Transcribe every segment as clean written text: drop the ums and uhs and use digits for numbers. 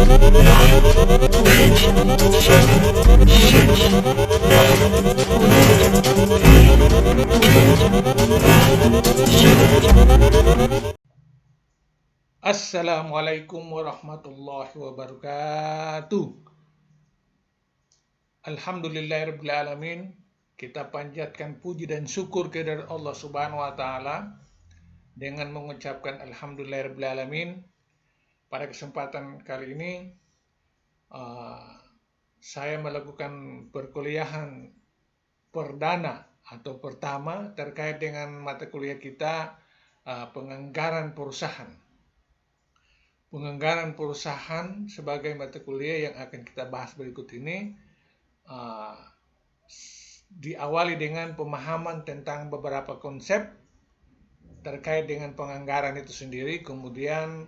Assalamualaikum warahmatullahi wabarakatuh. Alhamdulillahirabbil alamin. Kita panjatkan puji dan syukur kehadirat Allah Subhanahu wa taala dengan mengucapkan alhamdulillahirabbil alamin. Pada kesempatan kali ini saya melakukan perkuliahan perdana atau pertama terkait dengan mata kuliah kita penganggaran perusahaan. Penganggaran perusahaan sebagai mata kuliah yang akan kita bahas berikut ini diawali dengan pemahaman tentang beberapa konsep terkait dengan penganggaran itu sendiri, kemudian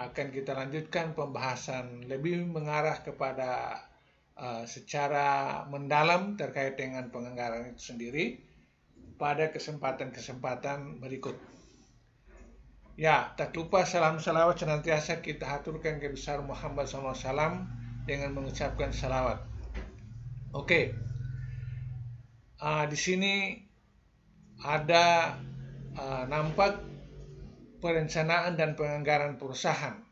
akan kita lanjutkan pembahasan lebih mengarah kepada secara mendalam terkait dengan penganggaran itu sendiri pada kesempatan-kesempatan berikut. Ya, tak lupa salam salawat senantiasa kita haturkan ke besar Muhammad SAW dengan mengucapkan salawat. Oke, di sini ada nampak perencanaan dan penganggaran perusahaan.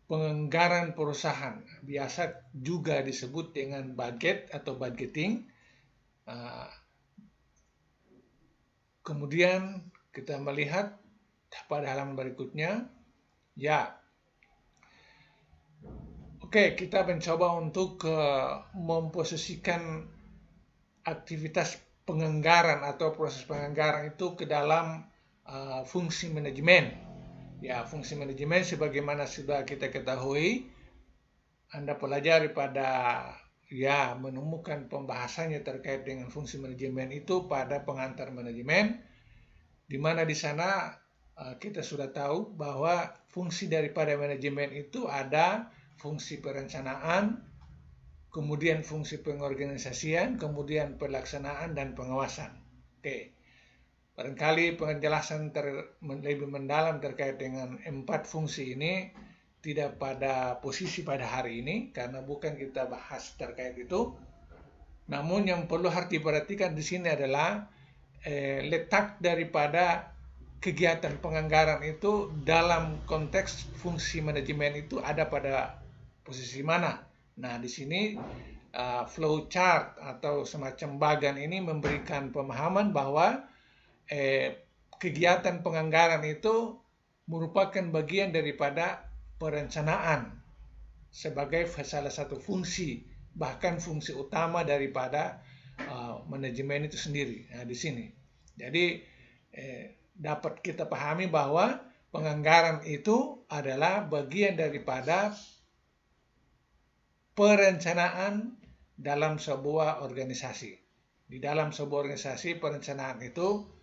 Penganggaran perusahaan biasa juga disebut dengan budget atau budgeting. Kemudian kita melihat pada halaman berikutnya, ya. Oke, kita mencoba untuk memposisikan aktivitas penganggaran atau proses penganggaran itu ke dalam fungsi manajemen. Ya, fungsi manajemen sebagaimana sudah kita ketahui, Anda pelajari pada menemukan pembahasannya terkait dengan fungsi manajemen itu pada pengantar manajemen, di mana di sana kita sudah tahu bahwa fungsi daripada manajemen itu ada fungsi perencanaan, kemudian fungsi pengorganisasian, kemudian pelaksanaan dan pengawasan. Oke. Barangkali penjelasan lebih mendalam terkait dengan 4 fungsi ini tidak pada posisi pada hari ini karena bukan kita bahas terkait itu. Namun yang perlu harus diperhatikan di sini adalah letak daripada kegiatan penganggaran itu dalam konteks fungsi manajemen itu ada pada posisi mana. Nah, di sini flow chart atau semacam bagan ini memberikan pemahaman bahwa kegiatan penganggaran itu merupakan bagian daripada perencanaan sebagai salah satu fungsi, bahkan fungsi utama daripada manajemen itu sendiri. Nah, di sini. Jadi dapat kita pahami bahwa penganggaran itu adalah bagian daripada perencanaan dalam sebuah organisasi. Di dalam sebuah organisasi, perencanaan itu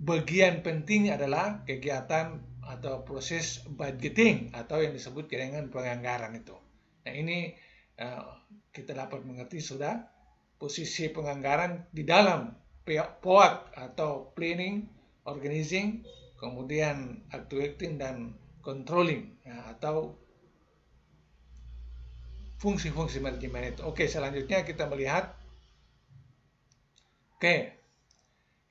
bagian penting adalah kegiatan atau proses budgeting atau yang disebut dengan penganggaran itu. Nah, ini kita dapat mengerti sudah posisi penganggaran di dalam POAK atau planning, organizing, kemudian actuating dan controlling atau fungsi-fungsi manajemen itu. Oke, selanjutnya kita melihat. Oke,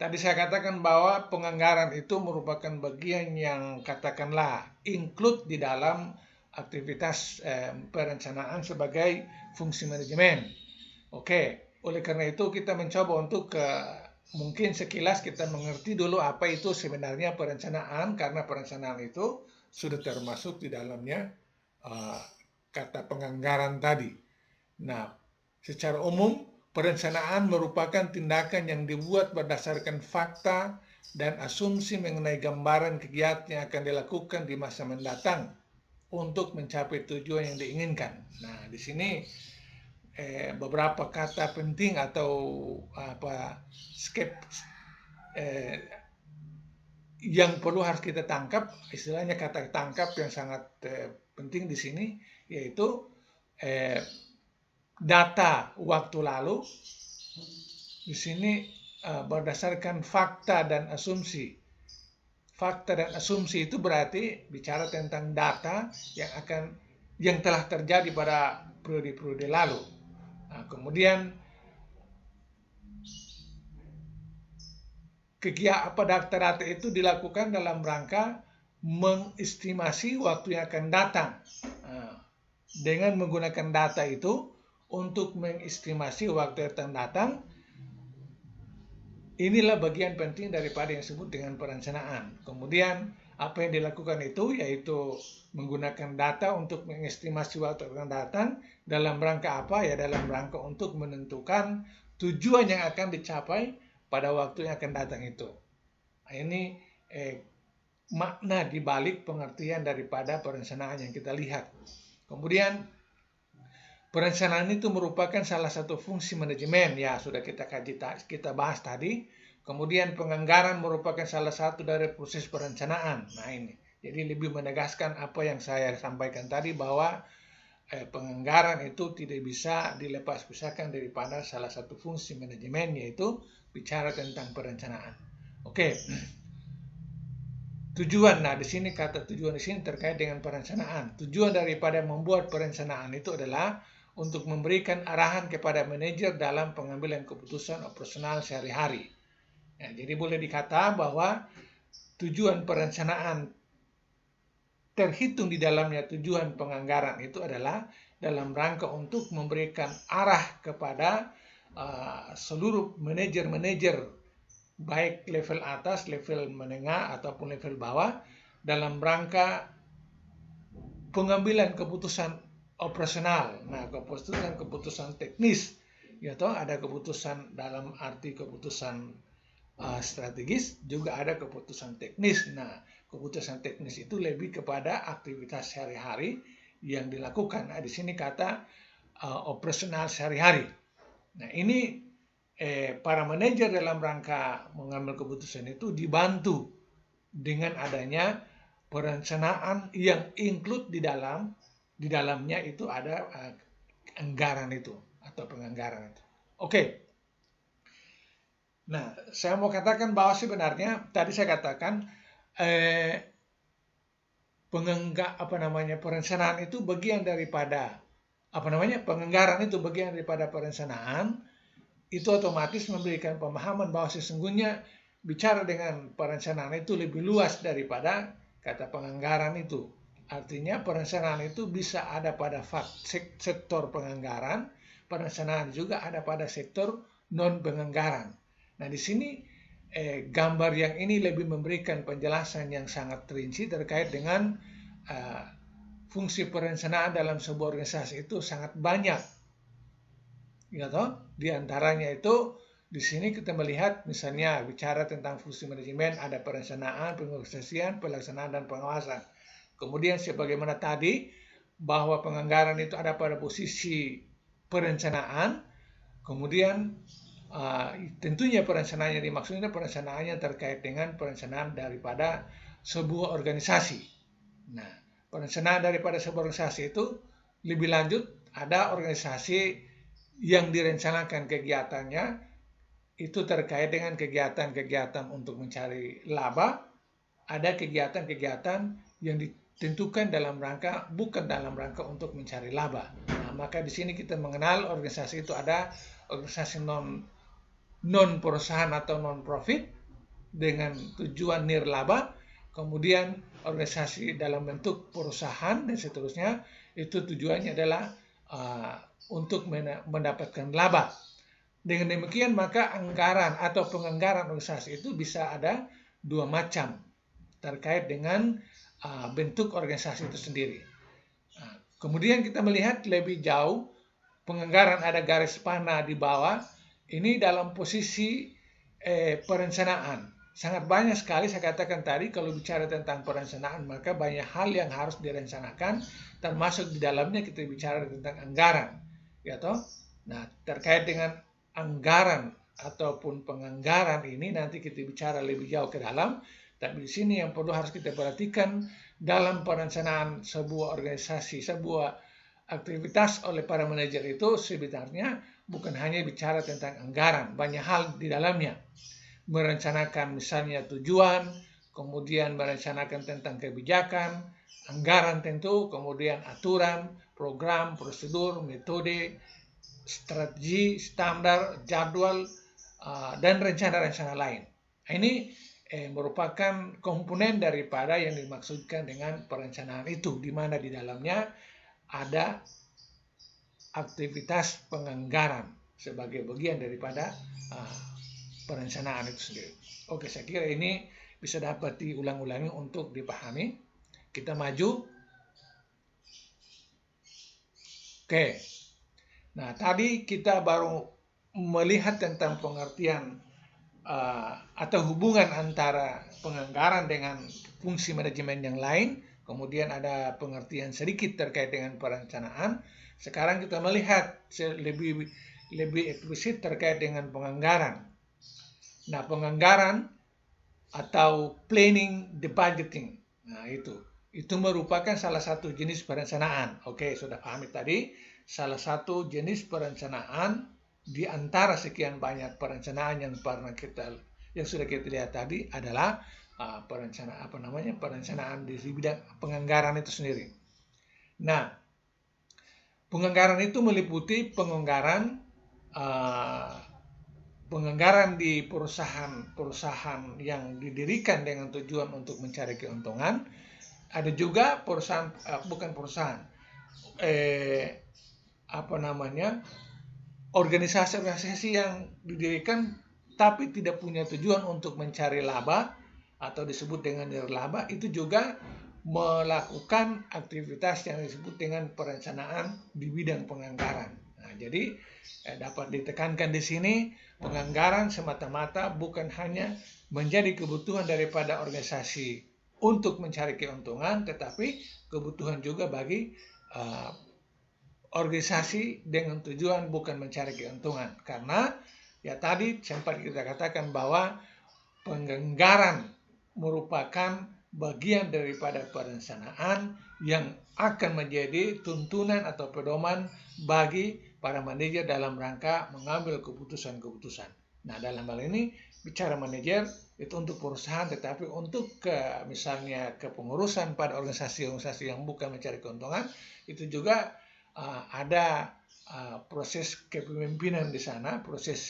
tadi saya katakan bahwa penganggaran itu merupakan bagian yang katakanlah include di dalam aktivitas perencanaan sebagai fungsi manajemen. Oke, oleh karena itu kita mencoba untuk mungkin sekilas kita mengerti dulu apa itu sebenarnya perencanaan, karena perencanaan itu sudah termasuk di dalamnya kata penganggaran tadi. Nah, secara umum perencanaan merupakan tindakan yang dibuat berdasarkan fakta dan asumsi mengenai gambaran kegiatan yang akan dilakukan di masa mendatang untuk mencapai tujuan yang diinginkan. Nah, di sini beberapa kata penting atau yang perlu harus kita tangkap, istilahnya kata tangkap yang sangat penting di sini, yaitu data waktu lalu. Di sini berdasarkan fakta dan asumsi. fakta dan asumsi itu berarti bicara tentang data yang telah terjadi pada periode-periode lalu. Nah, kemudian data-data itu dilakukan dalam rangka mengestimasi waktu yang akan datang. Nah, dengan menggunakan data itu untuk mengestimasi waktu yang akan datang, inilah bagian penting daripada yang disebut dengan perencanaan. Kemudian apa yang dilakukan itu yaitu menggunakan data untuk mengestimasi waktu yang akan datang dalam rangka apa? Ya dalam rangka untuk menentukan tujuan yang akan dicapai pada waktu yang akan datang itu. Nah, ini makna dibalik pengertian daripada perencanaan yang kita lihat. Kemudian perencanaan itu merupakan salah satu fungsi manajemen, ya sudah kita bahas tadi. Kemudian penganggaran merupakan salah satu dari proses perencanaan. Nah ini, jadi lebih menegaskan apa yang saya sampaikan tadi bahwa penganggaran itu tidak bisa dilepas-pisahkan daripada salah satu fungsi manajemen, yaitu bicara tentang perencanaan. Oke. Tujuan, nah di sini kata tujuan di sini terkait dengan perencanaan. Tujuan daripada membuat perencanaan itu adalah untuk memberikan arahan kepada manajer dalam pengambilan keputusan operasional sehari-hari. Nah, jadi boleh dikata bahwa tujuan perencanaan terhitung di dalamnya tujuan penganggaran itu adalah dalam rangka untuk memberikan arah kepada seluruh manajer-manajer baik level atas, level menengah, ataupun level bawah dalam rangka pengambilan keputusan operasional. Nah, keputusan teknis, yaitu ada keputusan dalam arti keputusan strategis, juga ada keputusan teknis. Nah, keputusan teknis itu lebih kepada aktivitas sehari-hari yang dilakukan. Nah, di sini kata operasional sehari-hari. Nah, ini para manajer dalam rangka mengambil keputusan itu dibantu dengan adanya perencanaan yang include di dalamnya itu ada anggaran itu atau penganggaran itu. Oke. Nah, saya mau katakan bahwa sebenarnya tadi saya katakan perencanaan itu bagian daripada penganggaran itu bagian daripada perencanaan. Itu otomatis memberikan pemahaman bahwa sesungguhnya bicara dengan perencanaan itu lebih luas daripada kata penganggaran itu. Artinya perencanaan itu bisa ada pada sektor penganggaran, perencanaan juga ada pada sektor non penganggaran. Nah di sini gambar yang ini lebih memberikan penjelasan yang sangat rinci terkait dengan fungsi perencanaan dalam sebuah organisasi itu sangat banyak. Ya toh, di antaranya itu di sini kita melihat misalnya bicara tentang fungsi manajemen ada perencanaan, pengorganisasian, pelaksanaan dan pengawasan. Kemudian sebagaimana tadi bahwa penganggaran itu ada pada posisi perencanaan, kemudian tentunya perencanaan yang dimaksudnya perencanaan yang terkait dengan perencanaan daripada sebuah organisasi. Nah, perencanaan daripada sebuah organisasi itu lebih lanjut ada organisasi yang direncanakan kegiatannya itu terkait dengan kegiatan-kegiatan untuk mencari laba, ada kegiatan-kegiatan yang ditentukan bukan dalam rangka untuk mencari laba. Nah, maka di sini kita mengenal organisasi itu ada organisasi non perusahaan atau non profit dengan tujuan nirlaba, kemudian organisasi dalam bentuk perusahaan dan seterusnya itu tujuannya adalah untuk mendapatkan laba. Dengan demikian maka anggaran atau penganggaran organisasi itu bisa ada dua macam terkait dengan bentuk organisasi itu sendiri. Kemudian kita melihat lebih jauh penganggaran ada garis panah di bawah ini dalam posisi perencanaan. Sangat banyak sekali saya katakan tadi kalau bicara tentang perencanaan maka banyak hal yang harus direncanakan termasuk di dalamnya kita bicara tentang anggaran. Ya toh? Nah, terkait dengan anggaran ataupun penganggaran ini nanti kita bicara lebih jauh ke dalam, tapi di sini yang perlu harus kita perhatikan dalam perencanaan sebuah organisasi, sebuah aktivitas oleh para manajer itu sebenarnya bukan hanya bicara tentang anggaran, banyak hal di dalamnya. Merencanakan misalnya tujuan, kemudian merencanakan tentang kebijakan, anggaran tentu, kemudian aturan, program, prosedur, metode, strategi, standar, jadwal, dan rencana-rencana lain. Ini merupakan komponen daripada yang dimaksudkan dengan perencanaan itu, di mana di dalamnya ada aktivitas penganggaran sebagai bagian daripada perencanaan itu sendiri. Oke, saya kira ini bisa dapat diulang-ulangi untuk dipahami. Kita maju. Oke. Nah, tadi kita baru melihat tentang pengertian atau hubungan antara penganggaran dengan fungsi manajemen yang lain. Kemudian ada pengertian sedikit terkait dengan perencanaan. Sekarang kita melihat lebih eksplisit terkait dengan penganggaran. Nah, penganggaran atau planning the budgeting. Nah, itu merupakan salah satu jenis perencanaan. Oke, sudah pahami tadi. Salah satu jenis perencanaan di antara sekian banyak perencanaan yang sudah kita lihat tadi adalah perencanaan di bidang penganggaran itu sendiri. Nah, penganggaran itu meliputi penganggaran di perusahaan yang didirikan dengan tujuan untuk mencari keuntungan. Ada juga organisasi-organisasi yang didirikan tapi tidak punya tujuan untuk mencari laba atau disebut dengan nirlaba, itu juga melakukan aktivitas yang disebut dengan perencanaan di bidang penganggaran. Nah, jadi dapat ditekankan di sini, penganggaran semata-mata bukan hanya menjadi kebutuhan daripada organisasi untuk mencari keuntungan, tetapi kebutuhan juga bagi organisasi dengan tujuan bukan mencari keuntungan. Karena ya tadi sempat kita katakan bahwa penganggaran merupakan bagian daripada perencanaan yang akan menjadi tuntunan atau pedoman bagi para manajer dalam rangka mengambil keputusan-keputusan. Nah, dalam hal ini bicara manajer itu untuk perusahaan, tetapi untuk misalnya kepengurusan pada organisasi-organisasi yang bukan mencari keuntungan, itu juga ada proses kepemimpinan di sana, proses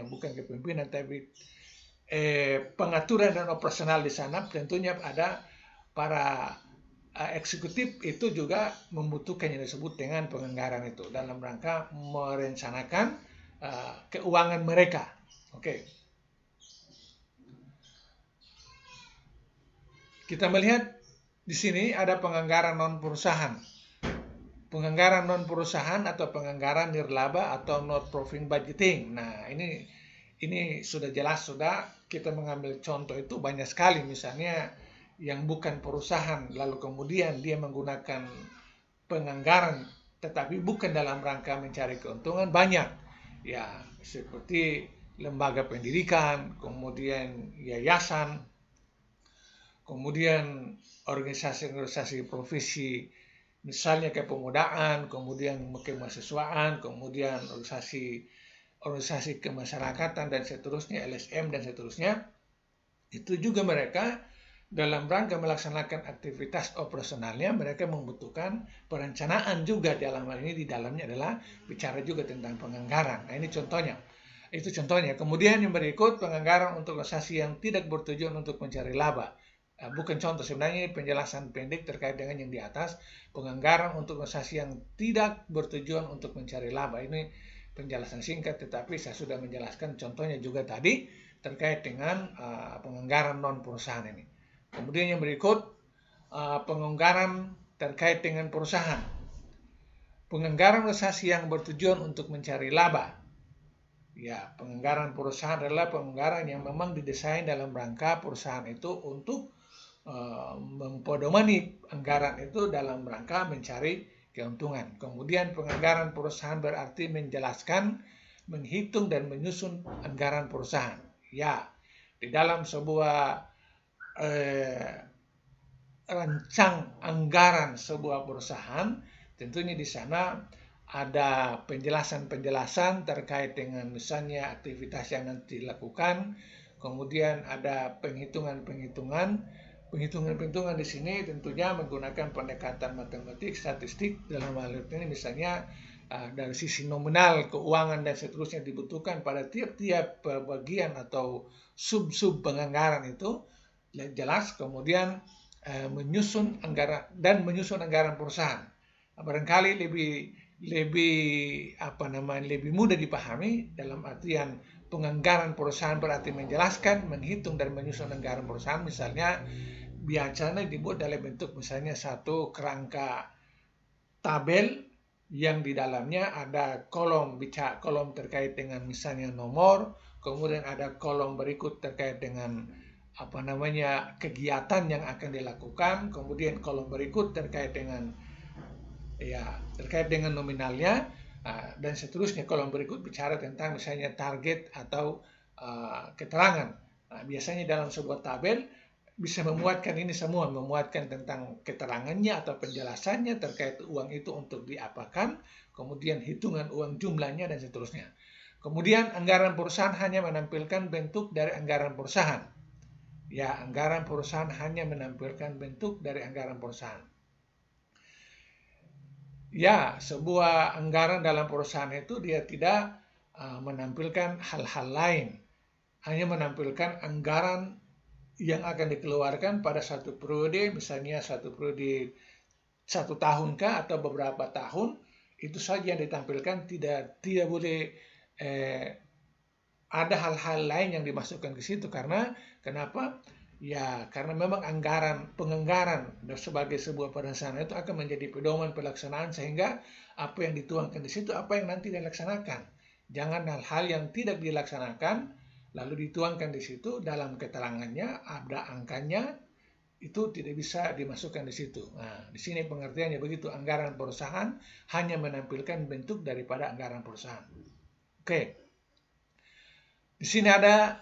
bukan kepemimpinan tapi pengaturan dan operasional di sana. Tentunya ada para eksekutif itu juga membutuhkan yang disebut dengan penganggaran itu dalam rangka merencanakan keuangan mereka. Oke. Kita melihat di sini ada penganggaran non perusahaan. Penganggaran non perusahaan atau penganggaran nirlaba atau not profit budgeting. Nah, ini sudah jelas, kita mengambil contoh itu banyak sekali, misalnya yang bukan perusahaan lalu kemudian dia menggunakan penganggaran tetapi bukan dalam rangka mencari keuntungan, banyak ya, seperti lembaga pendidikan, kemudian yayasan, kemudian organisasi-organisasi profesi, misalnya kepemudaan, kemudian kemahasiswaan, kemudian organisasi kemasyarakatan dan seterusnya, LSM dan seterusnya. Itu juga mereka dalam rangka melaksanakan aktivitas operasionalnya, mereka membutuhkan perencanaan juga. Dalam hal ini di dalamnya adalah bicara juga tentang penganggaran. Nah, ini contohnya. Itu contohnya. Kemudian yang berikut, penganggaran untuk organisasi yang tidak bertujuan untuk mencari laba. Bukan contoh, sebenarnya penjelasan pendek terkait dengan yang di atas. Penganggaran untuk organisasi yang tidak bertujuan untuk mencari laba. Ini penjelasan singkat, tetapi saya sudah menjelaskan contohnya juga tadi terkait dengan penganggaran non perusahaan ini. Kemudian yang berikut, penganggaran terkait dengan perusahaan. Penganggaran organisasi yang bertujuan untuk mencari laba. Ya, penganggaran perusahaan adalah penganggaran yang memang didesain dalam rangka perusahaan itu untuk mempedomani anggaran itu dalam rangka mencari keuntungan. Kemudian penganggaran perusahaan berarti menjelaskan, menghitung dan menyusun anggaran perusahaan. Ya, di dalam sebuah rancang anggaran sebuah perusahaan, tentunya di sana ada penjelasan-penjelasan terkait dengan misalnya aktivitas yang nanti dilakukan, kemudian ada penghitungan di sini tentunya menggunakan pendekatan matematik, statistik. Dalam hal ini misalnya dari sisi nominal, keuangan dan seterusnya dibutuhkan pada tiap-tiap bagian atau sub-sub penganggaran itu jelas. Kemudian menyusun anggaran perusahaan. Barangkali lebih mudah dipahami dalam artian penganggaran perusahaan berarti menjelaskan, menghitung dan menyusun anggaran perusahaan. Misalnya biasanya dibuat dalam bentuk misalnya satu kerangka tabel yang di dalamnya ada kolom terkait dengan misalnya nomor, kemudian ada kolom berikut terkait dengan kegiatan yang akan dilakukan, kemudian kolom berikut terkait dengan nominalnya, dan seterusnya. Kolom berikut bicara tentang misalnya target atau keterangan. Biasanya dalam sebuah tabel bisa memuatkan ini semua, memuatkan tentang keterangannya atau penjelasannya terkait uang itu untuk diapakan, kemudian hitungan uang jumlahnya dan seterusnya. Kemudian anggaran perusahaan hanya menampilkan bentuk dari anggaran perusahaan. Ya, anggaran perusahaan hanya menampilkan bentuk dari anggaran perusahaan. Ya, sebuah anggaran dalam perusahaan itu dia tidak menampilkan hal-hal lain, hanya menampilkan anggaran yang akan dikeluarkan pada satu periode, misalnya satu periode 1 tahun kah atau beberapa tahun, itu saja yang ditampilkan. Tidak boleh ada hal-hal lain yang dimasukkan ke situ. Karena kenapa? Ya, karena memang penganggaran sebagai sebuah perencanaan itu akan menjadi pedoman pelaksanaan, sehingga apa yang dituangkan di situ apa yang nanti dilaksanakan. Jangan hal-hal yang tidak dilaksanakan lalu dituangkan di situ dalam keterangannya, ada angkanya, itu tidak bisa dimasukkan di situ. Nah, di sini pengertiannya begitu. Anggaran perusahaan hanya menampilkan bentuk daripada anggaran perusahaan. Oke. Di sini ada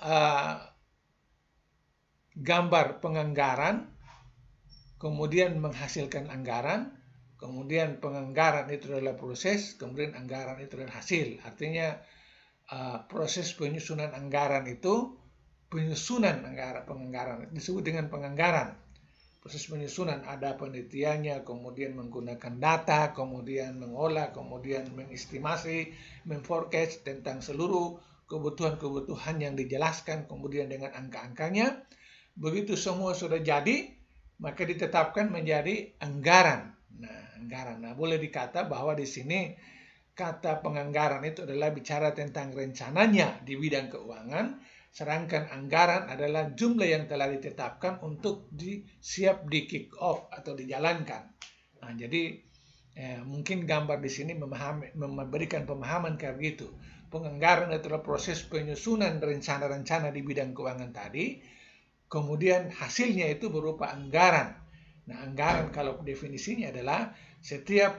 gambar penganggaran, kemudian menghasilkan anggaran, kemudian penganggaran itu adalah proses, kemudian anggaran itu adalah hasil. Artinya proses penyusunan anggaran itu, penganggaran disebut dengan penganggaran. Proses penyusunan ada penelitiannya, kemudian menggunakan data, kemudian mengolah, kemudian mengestimasi, memforecast tentang seluruh kebutuhan yang dijelaskan, kemudian dengan angka-angkanya. Begitu semua sudah jadi, maka ditetapkan menjadi anggaran. Nah, boleh dikata bahwa di sini kata penganggaran itu adalah bicara tentang rencananya di bidang keuangan, sedangkan anggaran adalah jumlah yang telah ditetapkan untuk siap di kick off atau dijalankan. Nah, jadi mungkin gambar di sini memberikan pemahaman kayak gitu. Penganggaran adalah proses penyusunan rencana-rencana di bidang keuangan tadi, kemudian hasilnya itu berupa anggaran. Nah, anggaran kalau definisinya adalah setiap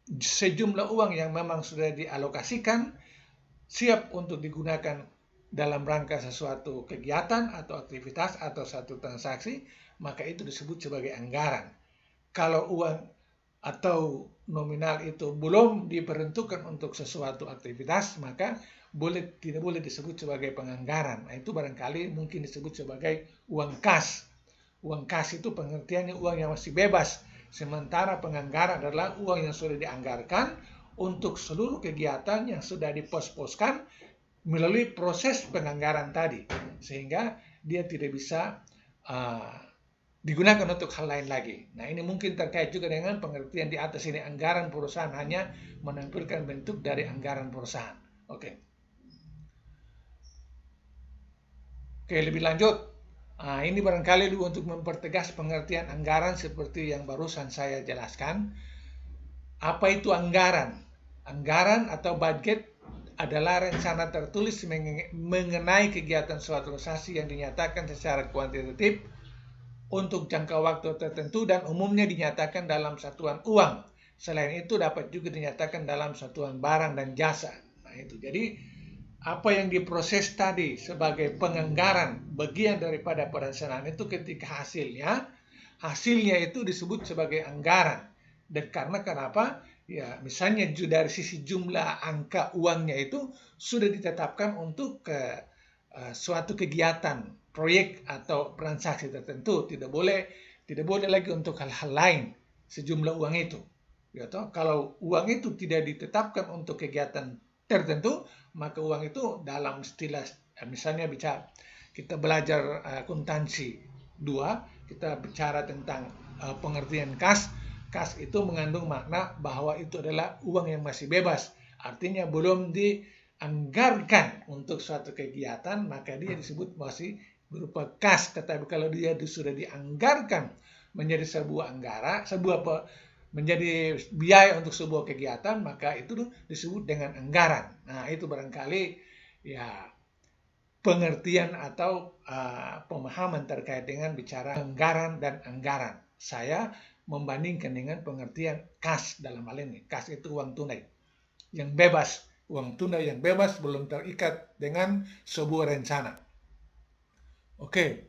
sejumlah uang yang memang sudah dialokasikan siap untuk digunakan dalam rangka sesuatu kegiatan atau aktivitas atau satu transaksi, maka itu disebut sebagai anggaran. Kalau uang atau nominal itu belum diperuntukkan untuk sesuatu aktivitas, maka tidak boleh disebut sebagai penganggaran. Nah, itu barangkali mungkin disebut sebagai uang kas. Uang kas itu pengertiannya uang yang masih bebas. Sementara penganggaran adalah uang yang sudah dianggarkan untuk seluruh kegiatan yang sudah dipos-poskan melalui proses penganggaran tadi, sehingga dia tidak bisa digunakan untuk hal lain lagi. Nah, ini mungkin terkait juga dengan pengertian di atas ini. Anggaran perusahaan hanya menampilkan bentuk dari anggaran perusahaan. Oke, lebih lanjut. Ini barangkali untuk mempertegas pengertian anggaran seperti yang barusan saya jelaskan. Apa itu anggaran? Anggaran atau budget adalah rencana tertulis mengenai kegiatan suatu organisasi yang dinyatakan secara kuantitatif untuk jangka waktu tertentu dan umumnya dinyatakan dalam satuan uang. Selain itu dapat juga dinyatakan dalam satuan barang dan jasa. Nah, itu. Jadi apa yang diproses tadi sebagai penganggaran bagian daripada perencanaan itu ketika hasilnya itu disebut sebagai anggaran. Dan karena kenapa? Ya, misalnya dari sisi jumlah angka uangnya itu sudah ditetapkan untuk suatu kegiatan, proyek atau transaksi tertentu. Tidak boleh lagi untuk hal-hal lain sejumlah uang itu. Ya toh, kalau uang itu tidak ditetapkan untuk kegiatan tertentu, maka uang itu dalam istilah misalnya kita belajar akuntansi 2, kita bicara tentang pengertian kas. Kas itu mengandung makna bahwa itu adalah uang yang masih bebas. Artinya belum dianggarkan untuk suatu kegiatan, maka dia disebut masih berupa kas. Tetapi kalau dia sudah dianggarkan menjadi menjadi biaya untuk sebuah kegiatan, maka itu disebut dengan anggaran. Nah, itu barangkali ya pengertian atau pemahaman terkait dengan bicara anggaran dan anggaran. Saya membandingkan dengan pengertian kas dalam hal ini. Kas itu uang tunai yang bebas. Uang tunai yang bebas belum terikat dengan sebuah rencana. Oke.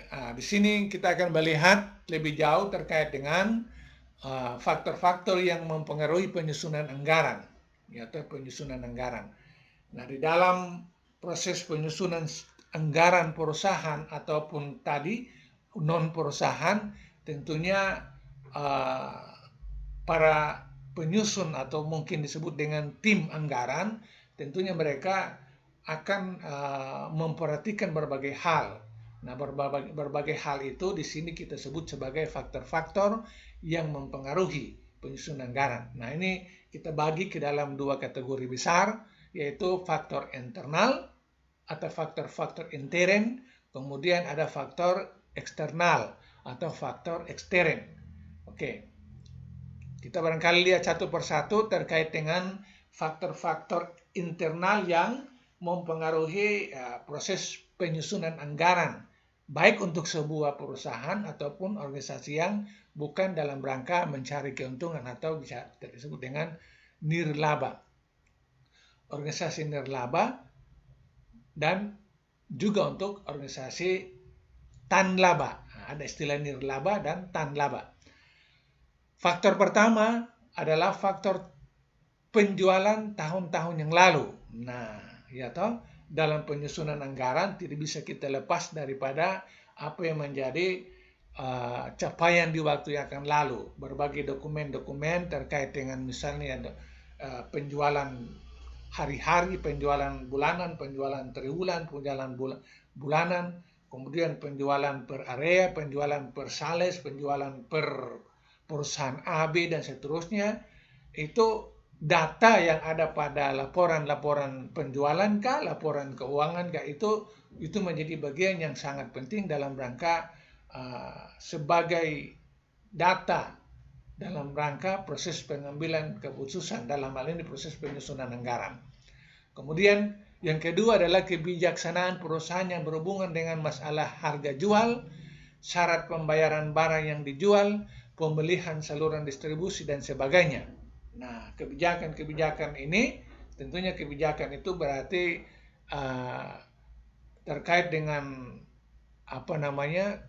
Di sini kita akan melihat lebih jauh terkait dengan faktor-faktor yang mempengaruhi penyusunan anggaran, atau penyusunan anggaran. Nah, di dalam proses penyusunan anggaran perusahaan ataupun tadi non perusahaan, tentunya para penyusun atau mungkin disebut dengan tim anggaran, tentunya mereka akan memperhatikan berbagai hal. Nah, berbagai hal itu di sini kita sebut sebagai faktor-faktor yang mempengaruhi penyusunan anggaran. Nah, ini kita bagi ke dalam 2 kategori besar, yaitu faktor internal atau faktor-faktor intern, kemudian ada faktor eksternal atau faktor ekstern. Oke, kita barangkali lihat satu persatu terkait dengan faktor-faktor internal yang mempengaruhi proses penyusunan anggaran, baik untuk sebuah perusahaan ataupun organisasi yang bukan dalam rangka mencari keuntungan atau bisa disebut dengan nirlaba. Organisasi nirlaba dan juga untuk organisasi tanlaba. Ada istilah nirlaba dan tanlaba. Faktor pertama adalah faktor penjualan tahun-tahun yang lalu. Nah, ya toh, dalam penyusunan anggaran tidak bisa kita lepas daripada apa yang menjadi capaian di waktu yang akan lalu. Berbagai dokumen-dokumen terkait dengan misalnya penjualan hari-hari, penjualan bulanan, penjualan triwulan, penjualan bulanan, kemudian penjualan per area, penjualan per sales, penjualan per perusahaan A, B, dan seterusnya. Itu data yang ada pada laporan-laporan penjualan kah, laporan keuangan kah, itu menjadi bagian yang sangat penting dalam rangka sebagai data dalam rangka proses pengambilan keputusan, dalam hal ini proses penyusunan anggaran. Kemudian yang kedua adalah kebijaksanaan perusahaan yang berhubungan dengan masalah harga jual, syarat pembayaran barang yang dijual, pemilihan saluran distribusi, dan sebagainya. Nah, kebijakan-kebijakan ini, tentunya kebijakan itu berarti terkait dengan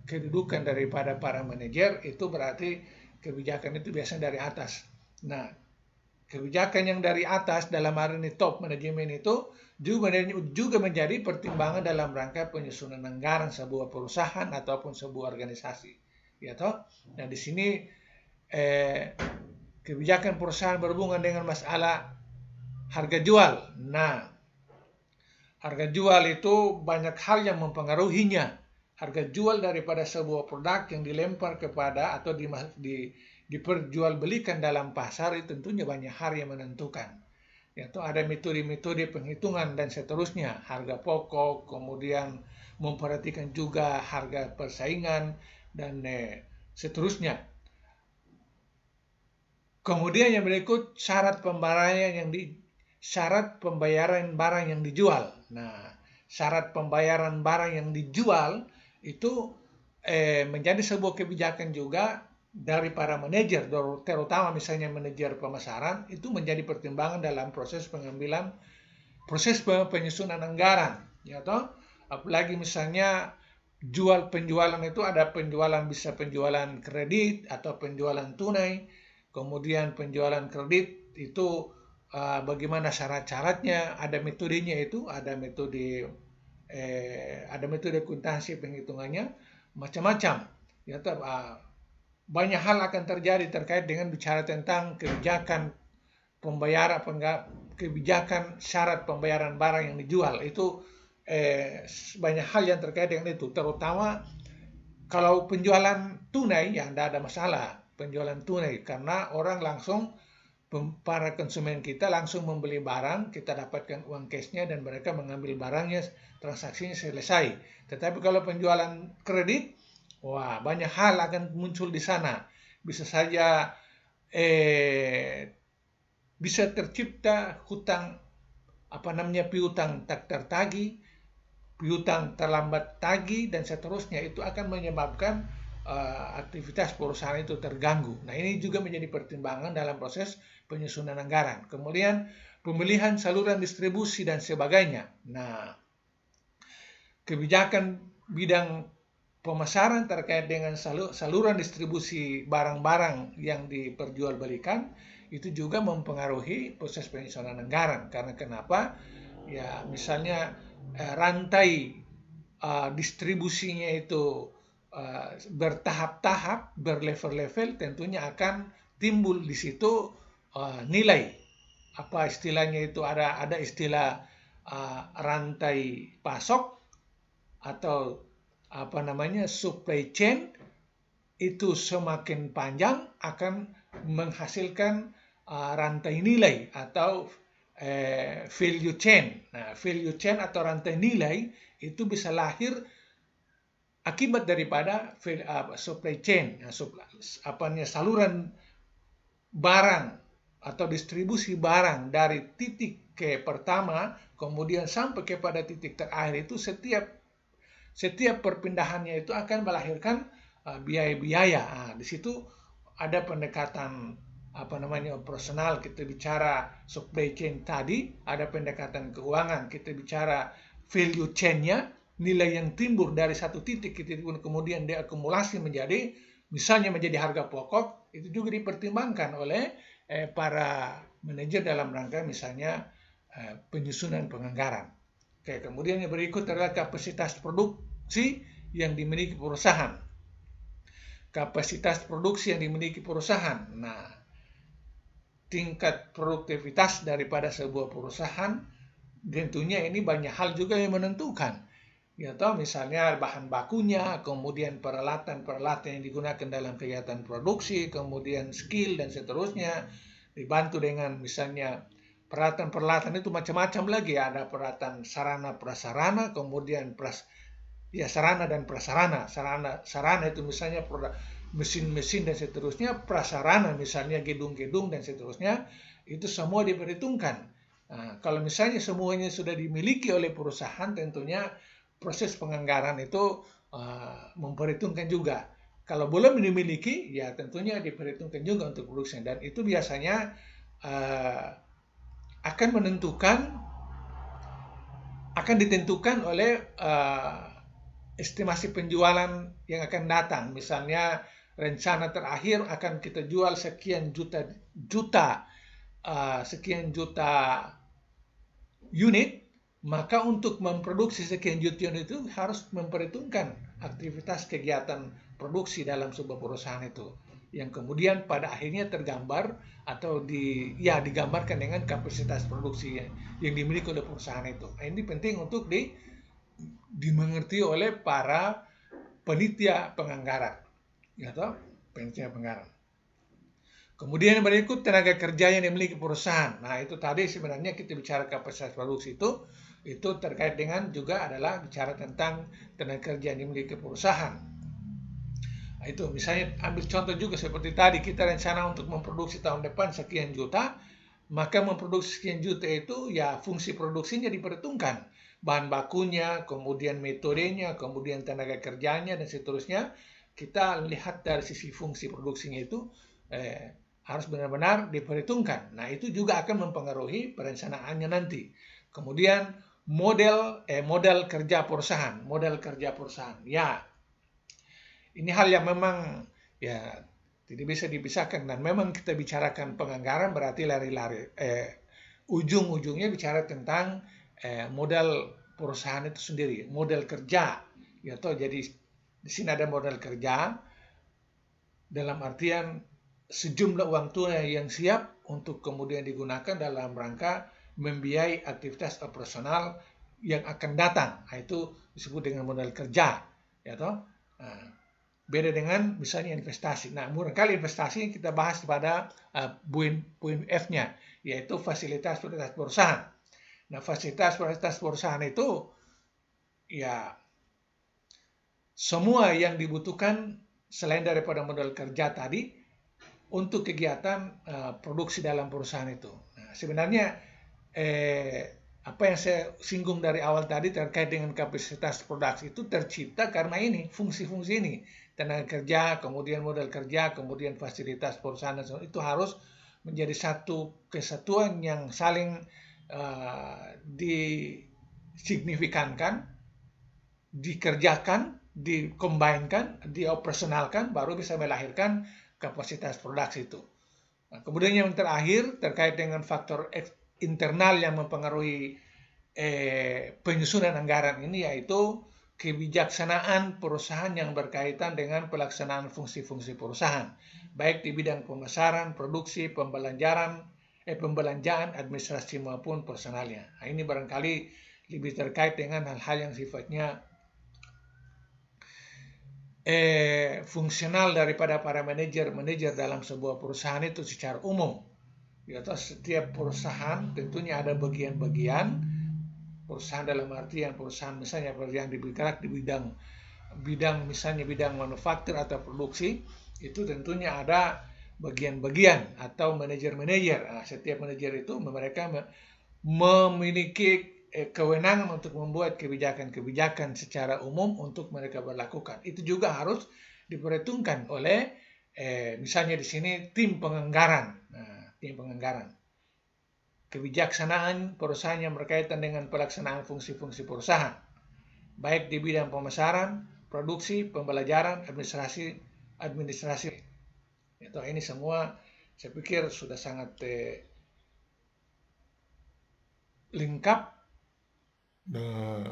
kedudukan daripada para manajer, itu berarti kebijakan itu biasanya dari atas. Nah, kebijakan yang dari atas dalam hal ini top manajemen itu juga menjadi pertimbangan dalam rangka penyusunan anggaran sebuah perusahaan ataupun sebuah organisasi. Ya toh? Nah, di sini kebijakan perusahaan berhubungan dengan masalah harga jual. Nah, harga jual itu banyak hal yang mempengaruhinya. Harga jual daripada sebuah produk yang dilempar kepada atau diperjualbelikan dalam pasar itu tentunya banyak hal yang menentukan. Yaitu ada metode-metode penghitungan dan seterusnya, harga pokok, kemudian memperhatikan juga harga persaingan dan seterusnya. Kemudian yang berikut syarat pembayaran barang yang dijual. Nah, syarat pembayaran barang yang dijual itu menjadi sebuah kebijakan juga dari para manajer, terutama misalnya manajer pemasaran, itu menjadi pertimbangan dalam proses penyusunan anggaran, ya toh. Apalagi misalnya penjualan itu ada bisa penjualan kredit atau penjualan tunai. Kemudian penjualan kredit itu bagaimana syarat-syaratnya, ada metodenya itu, ada metode akuntansi penghitungannya, macam-macam. Ya, banyak hal akan terjadi terkait dengan bicara tentang kebijakan kebijakan syarat pembayaran barang yang dijual. Itu banyak hal yang terkait dengan itu, terutama kalau penjualan tunai ya tidak ada masalah, penjualan tunai, karena orang langsung, para konsumen kita langsung membeli barang, kita dapatkan uang cashnya dan mereka mengambil barangnya, transaksinya selesai. Tetapi kalau penjualan kredit, wah, banyak hal akan muncul di sana. Bisa saja bisa tercipta hutang, piutang tak tertagih, piutang terlambat tagih, dan seterusnya. Itu akan menyebabkan aktivitas perusahaan itu terganggu. Nah, ini juga menjadi pertimbangan dalam proses penyusunan anggaran. Kemudian pemilihan saluran distribusi dan sebagainya. Nah, kebijakan bidang pemasaran terkait dengan saluran distribusi barang-barang yang diperjualbelikan itu juga mempengaruhi proses penyusunan anggaran. Karena kenapa? Ya, misalnya rantai distribusinya itu bertahap-tahap, berlevel-level, tentunya akan timbul di situ nilai, apa istilahnya itu, ada istilah rantai pasok atau supply chain. Itu semakin panjang akan menghasilkan rantai nilai atau value chain. Nah, value chain atau rantai nilai itu bisa lahir akibat daripada supply chain, saluran barang atau distribusi barang dari titik ke pertama kemudian sampai kepada titik terakhir. Itu setiap perpindahannya itu akan melahirkan biaya-biaya. Nah, di situ ada pendekatan operasional, kita bicara supply chain tadi, ada pendekatan keuangan, kita bicara value chain-nya, nilai yang timbul dari satu titik kemudian diakumulasi menjadi harga pokok. Itu juga dipertimbangkan oleh para manajer dalam rangka misalnya penyusunan penganggaran. Oke, kemudian yang berikut adalah kapasitas produksi yang dimiliki perusahaan. Kapasitas produksi yang dimiliki perusahaan. Nah, tingkat produktivitas daripada sebuah perusahaan, tentunya ini banyak hal juga yang menentukan. Ya, misalnya bahan bakunya, kemudian peralatan yang digunakan dalam kegiatan produksi, kemudian skill dan seterusnya, dibantu dengan misalnya peralatan itu macam-macam lagi. Ada peralatan sarana prasarana, kemudian sarana dan prasarana. Sarana itu misalnya mesin-mesin dan seterusnya, prasarana misalnya gedung-gedung dan seterusnya. Itu semua diperhitungkan. Nah, kalau misalnya semuanya sudah dimiliki oleh perusahaan, tentunya proses penganggaran itu memperhitungkan juga. Kalau belum dimiliki, ya tentunya diperhitungkan juga untuk produksi. Dan itu biasanya akan ditentukan oleh estimasi penjualan yang akan datang. Misalnya rencana terakhir akan kita jual sekian juta unit, maka untuk memproduksi sekian juta unit itu harus memperhitungkan aktivitas kegiatan produksi dalam sebuah perusahaan itu, yang kemudian pada akhirnya tergambar atau digambarkan dengan kapasitas produksi yang dimiliki oleh perusahaan itu. Nah, ini penting untuk dimengerti oleh para panitia penganggaran, panitia penganggaran. Kemudian berikut tenaga kerja yang dimiliki perusahaan. Nah, itu tadi sebenarnya kita bicara kapasitas produksi itu terkait dengan juga adalah bicara tentang tenaga kerja yang dimiliki perusahaan. Nah, itu misalnya ambil contoh juga seperti tadi, kita rencana untuk memproduksi tahun depan sekian juta, maka memproduksi sekian juta itu ya fungsi produksinya diperhitungkan. Bahan bakunya, kemudian metodenya, kemudian tenaga kerjanya dan seterusnya. Kita lihat dari sisi fungsi produksinya itu harus benar-benar diperhitungkan. Nah, itu juga akan mempengaruhi perencanaannya nanti. Kemudian modal kerja perusahaan, Ya, ini hal yang memang ya tidak bisa dipisahkan, dan memang kita bicarakan penganggaran berarti ujung-ujungnya bicara tentang modal perusahaan itu sendiri, modal kerja. Ya toh, jadi di sini ada modal kerja dalam artian sejumlah uang tunai yang siap untuk kemudian digunakan dalam rangka membiayai aktivitas operasional yang akan datang. Nah, itu disebut dengan modal kerja, ya toh. Nah, beda dengan misalnya investasi. Nah, barangkali investasi kita bahas pada poin F-nya, yaitu fasilitas perusahaan. Nah, fasilitas perusahaan itu ya semua yang dibutuhkan selain daripada modal kerja tadi untuk kegiatan produksi dalam perusahaan itu. Nah, sebenarnya apa yang saya singgung dari awal tadi terkait dengan kapasitas produksi itu tercipta karena ini, fungsi-fungsi ini. Tenaga kerja, kemudian modal kerja, kemudian fasilitas perusahaan, itu harus menjadi satu kesatuan yang saling disignifikankan, dikerjakan, dikombinkan, dioperasionalkan, baru bisa melahirkan kapasitas produksi itu. Nah, kemudian yang terakhir terkait dengan faktor internal yang mempengaruhi penyusunan anggaran ini, yaitu kebijaksanaan perusahaan yang berkaitan dengan pelaksanaan fungsi-fungsi perusahaan, baik di bidang pemasaran, produksi, pembelanjaan, administrasi maupun personalnya. Nah, ini barangkali lebih terkait dengan hal-hal yang sifatnya fungsional daripada para manajer dalam sebuah perusahaan itu secara umum. Di atas setiap perusahaan tentunya ada bagian-bagian perusahaan, dalam artian perusahaan misalnya yang bergerak di bidang misalnya bidang manufaktur atau produksi, itu tentunya ada bagian-bagian atau manajer-manajer. Nah, setiap manajer itu mereka memiliki kewenangan untuk membuat kebijakan-kebijakan secara umum untuk mereka berlakukan. Itu juga harus diperhitungkan oleh misalnya di sini tim penganggaran. Nah, tim penganggaran. Kebijaksanaan perusahaan yang berkaitan dengan pelaksanaan fungsi-fungsi perusahaan, baik di bidang pemasaran, produksi, pembelajaran, administrasi. Itu ini semua saya pikir sudah sangat lengkap. Nah,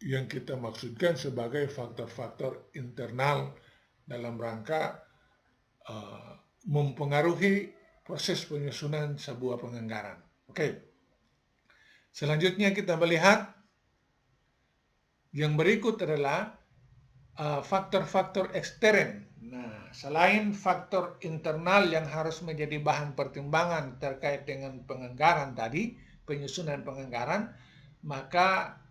yang kita maksudkan sebagai faktor-faktor internal dalam rangka mempengaruhi proses penyusunan sebuah penganggaran. Oke. Selanjutnya kita melihat yang berikut adalah faktor-faktor ekstern. Nah, selain faktor internal yang harus menjadi bahan pertimbangan terkait dengan penganggaran tadi, penyusunan penganggaran, maka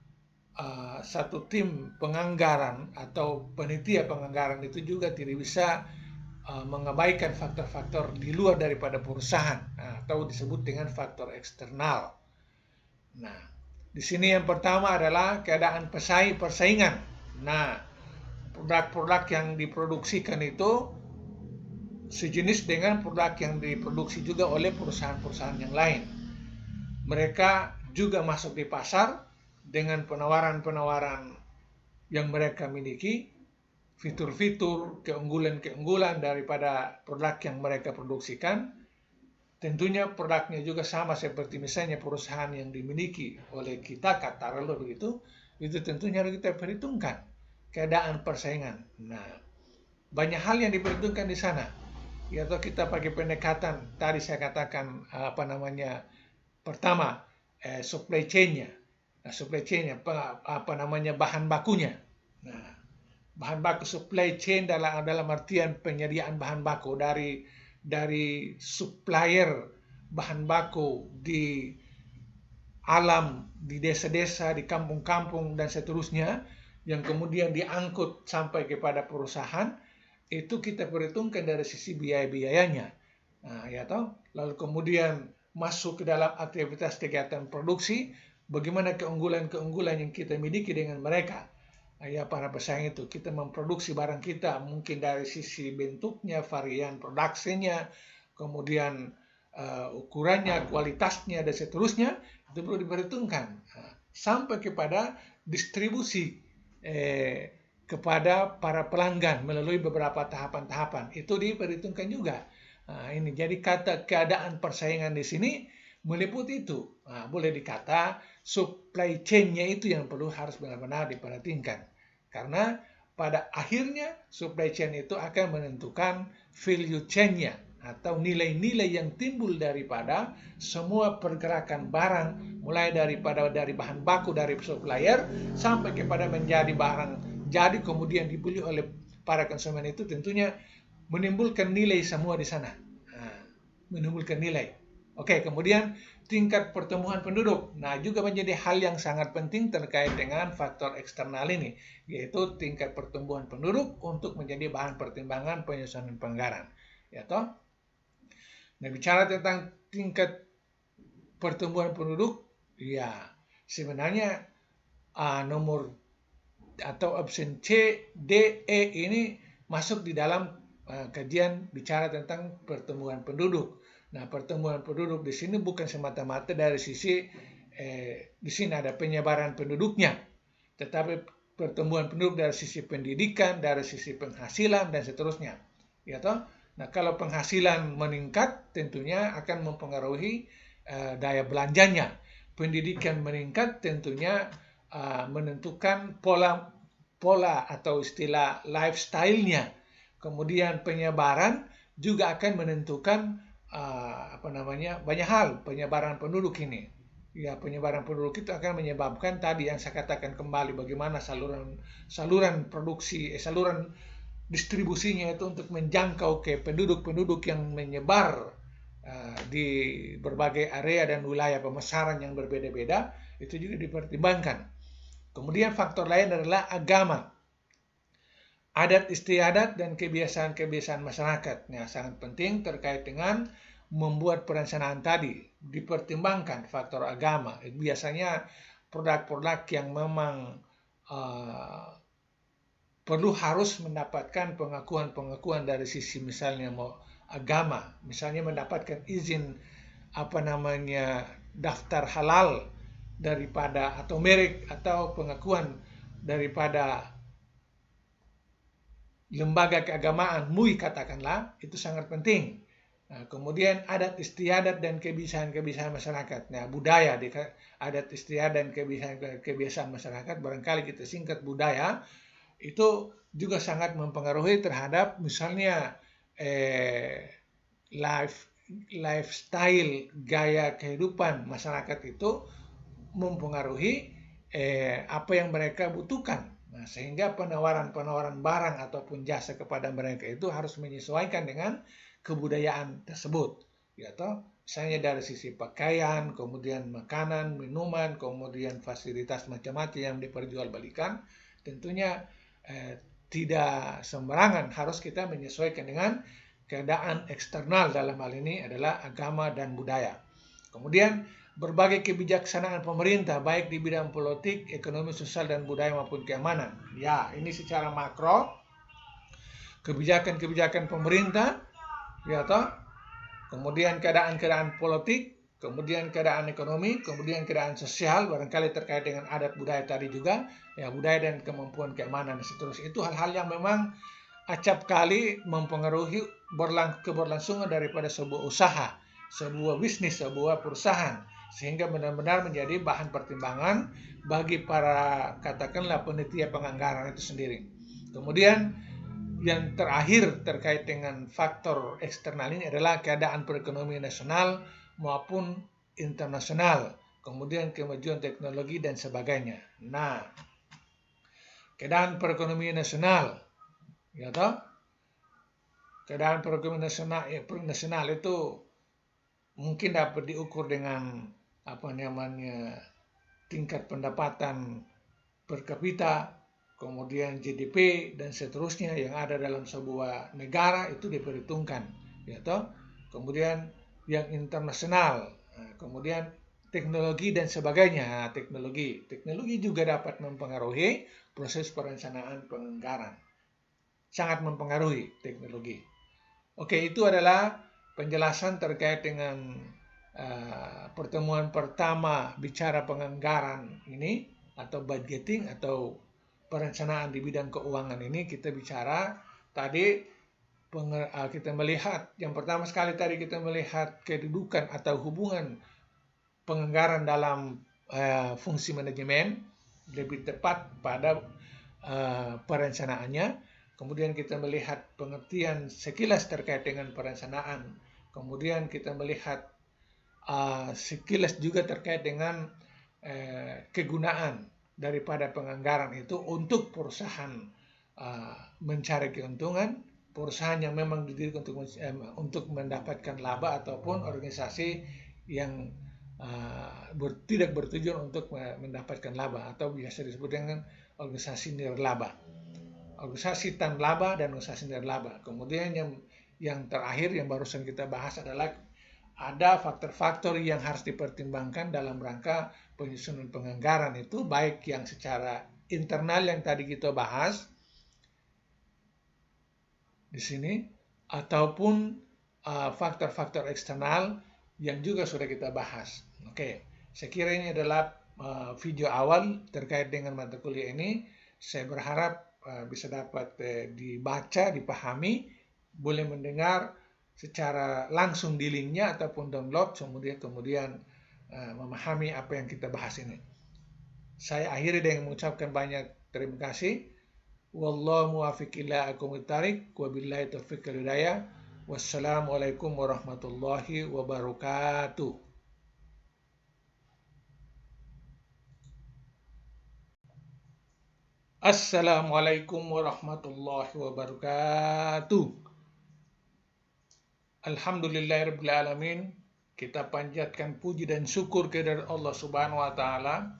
satu tim penganggaran atau panitia penganggaran itu juga tidak bisa mengabaikan faktor-faktor di luar daripada perusahaan, atau disebut dengan faktor eksternal. Nah, di sini yang pertama adalah keadaan persaingan. Nah, produk-produk yang diproduksikan itu sejenis dengan produk yang diproduksi juga oleh perusahaan-perusahaan yang lain. Mereka juga masuk di pasar dengan penawaran-penawaran yang mereka miliki, fitur-fitur, keunggulan-keunggulan daripada produk yang mereka produksikan. Tentunya produknya juga sama seperti misalnya perusahaan yang dimiliki oleh kita, katakanlah begitu, itu tentunya harus kita perhitungkan keadaan persaingan. Nah, banyak hal yang diperhitungkan di sana. Ya, atau kita pakai pendekatan tadi saya katakan pertama supply chain-nya. Nah, supply chain-nya bahan bakunya. Nah, bahan baku, supply chain dalam artian penyediaan bahan baku dari supplier bahan baku di alam, di desa-desa, di kampung-kampung dan seterusnya, yang kemudian diangkut sampai kepada perusahaan, itu kita perhitungkan dari sisi biaya-biayanya. Nah, ya toh, lalu kemudian masuk ke dalam aktivitas kegiatan produksi, bagaimana keunggulan-keunggulan yang kita miliki dengan mereka. Ya, para pesaing itu, kita memproduksi barang kita mungkin dari sisi bentuknya, varian produksinya, kemudian ukurannya, kualitasnya, dan seterusnya, itu perlu diperhitungkan. sampai kepada distribusi kepada para pelanggan melalui beberapa tahapan-tahapan. Itu diperhitungkan juga. Nah, ini jadi kata keadaan persaingan di sini meliputi itu. Nah, boleh dikata supply chain-nya itu yang harus benar-benar diperhatikan. Karena pada akhirnya supply chain itu akan menentukan value chain-nya atau nilai-nilai yang timbul daripada semua pergerakan barang, mulai dari bahan baku dari supplier sampai kepada menjadi barang jadi kemudian dibeli oleh para konsumen, itu tentunya menimbulkan nilai semua di sana. Nah, menimbulkan nilai. Oke, kemudian tingkat pertumbuhan penduduk. Nah, juga menjadi hal yang sangat penting terkait dengan faktor eksternal ini, yaitu tingkat pertumbuhan penduduk untuk menjadi bahan pertimbangan penyusunan anggaran. Ya toh? Nah, bicara tentang tingkat pertumbuhan penduduk, ya sebenarnya nomor atau option C, D, E ini masuk di dalam kajian bicara tentang pertumbuhan penduduk. Nah, pertumbuhan penduduk di sini bukan semata-mata dari sisi di sini ada penyebaran penduduknya, tetapi pertumbuhan penduduk dari sisi pendidikan, dari sisi penghasilan dan seterusnya. Ya toh? Nah, kalau penghasilan meningkat tentunya akan mempengaruhi daya belanjanya. Pendidikan meningkat tentunya menentukan pola atau istilah lifestyle-nya. Kemudian penyebaran juga akan menentukan banyak hal, penyebaran penduduk ini. Ya, penyebaran penduduk itu akan menyebabkan tadi yang saya katakan kembali, bagaimana saluran produksi, saluran distribusinya itu untuk menjangkau ke penduduk-penduduk yang menyebar di berbagai area dan wilayah pemasaran yang berbeda-beda, itu juga dipertimbangkan. Kemudian faktor lain adalah agama, adat istiadat dan kebiasaan-kebiasaan masyarakat. Nah, sangat penting terkait dengan membuat perencanaan tadi, dipertimbangkan faktor agama. Biasanya produk-produk yang memang perlu harus mendapatkan pengakuan dari sisi misalnya agama, misalnya mendapatkan izin daftar halal daripada atau merek atau pengakuan daripada lembaga keagamaan MUI katakanlah, itu sangat penting. Nah, kemudian adat istiadat dan kebiasaan-kebiasaan masyarakat. Nah, budaya, adat istiadat dan kebiasaan masyarakat, barangkali kita singkat budaya, itu juga sangat mempengaruhi terhadap misalnya lifestyle, gaya kehidupan masyarakat itu mempengaruhi apa yang mereka butuhkan. Nah, sehingga penawaran barang ataupun jasa kepada mereka itu harus menyesuaikan dengan kebudayaan tersebut. Ya toh, misalnya dari sisi pakaian, kemudian makanan, minuman, kemudian fasilitas macam-macam yang diperjualbelikan, tentunya tidak sembarangan, harus kita menyesuaikan dengan keadaan eksternal, dalam hal ini adalah agama dan budaya. Kemudian berbagai kebijaksanaan pemerintah baik di bidang politik, ekonomi, sosial dan budaya maupun keamanan. Ya, ini secara makro kebijakan-kebijakan pemerintah, ya toh. Kemudian keadaan-keadaan politik, kemudian keadaan ekonomi, kemudian keadaan sosial, barangkali terkait dengan adat budaya tadi juga, ya budaya dan kemampuan keamanan dan seterusnya. Itu hal-hal yang memang acap kali mempengaruhi keberlangsungan daripada sebuah usaha, sebuah bisnis, sebuah perusahaan, sehingga benar-benar menjadi bahan pertimbangan bagi para katakanlah panitia penganggaran itu sendiri. Kemudian yang terakhir terkait dengan faktor eksternal ini adalah keadaan perekonomian nasional maupun internasional, kemudian kemajuan teknologi dan sebagainya. Nah, keadaan perekonomian nasional, ya toh, keadaan perekonomian nasional itu mungkin dapat diukur dengan tingkat pendapatan per kapita, kemudian GDP dan seterusnya yang ada dalam sebuah negara itu diperhitungkan, ya toh. Kemudian yang internasional, kemudian teknologi dan sebagainya. Teknologi juga dapat mempengaruhi proses perencanaan penganggaran, sangat mempengaruhi teknologi. Oke, itu adalah penjelasan terkait dengan pertemuan pertama bicara penganggaran ini atau budgeting atau perencanaan di bidang keuangan ini, kita bicara tadi kita melihat yang pertama sekali tadi kita melihat kedudukan atau hubungan penganggaran dalam fungsi manajemen, lebih tepat pada perencanaannya. Kemudian kita melihat pengertian sekilas terkait dengan perencanaan. Kemudian kita melihat sekilas juga terkait dengan kegunaan daripada penganggaran itu untuk perusahaan mencari keuntungan, perusahaan yang memang didirikan untuk mendapatkan laba, ataupun organisasi yang tidak bertujuan untuk mendapatkan laba atau biasa disebut dengan organisasi nirlaba. Organisasi tan laba dan organisasi nirlaba. Kemudian yang terakhir yang barusan kita bahas adalah ada faktor-faktor yang harus dipertimbangkan dalam rangka penyusunan penganggaran itu, baik yang secara internal yang tadi kita bahas di sini, ataupun faktor-faktor eksternal yang juga sudah kita bahas. Oke, saya kira ini adalah video awal terkait dengan mata kuliah ini. Saya berharap bisa dapat dibaca, dipahami, boleh mendengar secara langsung di linknya ataupun download, kemudian memahami apa yang kita bahas ini. Saya akhiri dengan mengucapkan banyak terima kasih. Wallahu muwaffiq ila aqwamit thariq, wabillahi taufiq wal hidayah. Wassalamualaikum warahmatullahi wabarakatuh. Assalamualaikum warahmatullahi wabarakatuh. Alhamdulillahirabbil alamin. Kita panjatkan puji dan syukur kepada Allah Subhanahu wa taala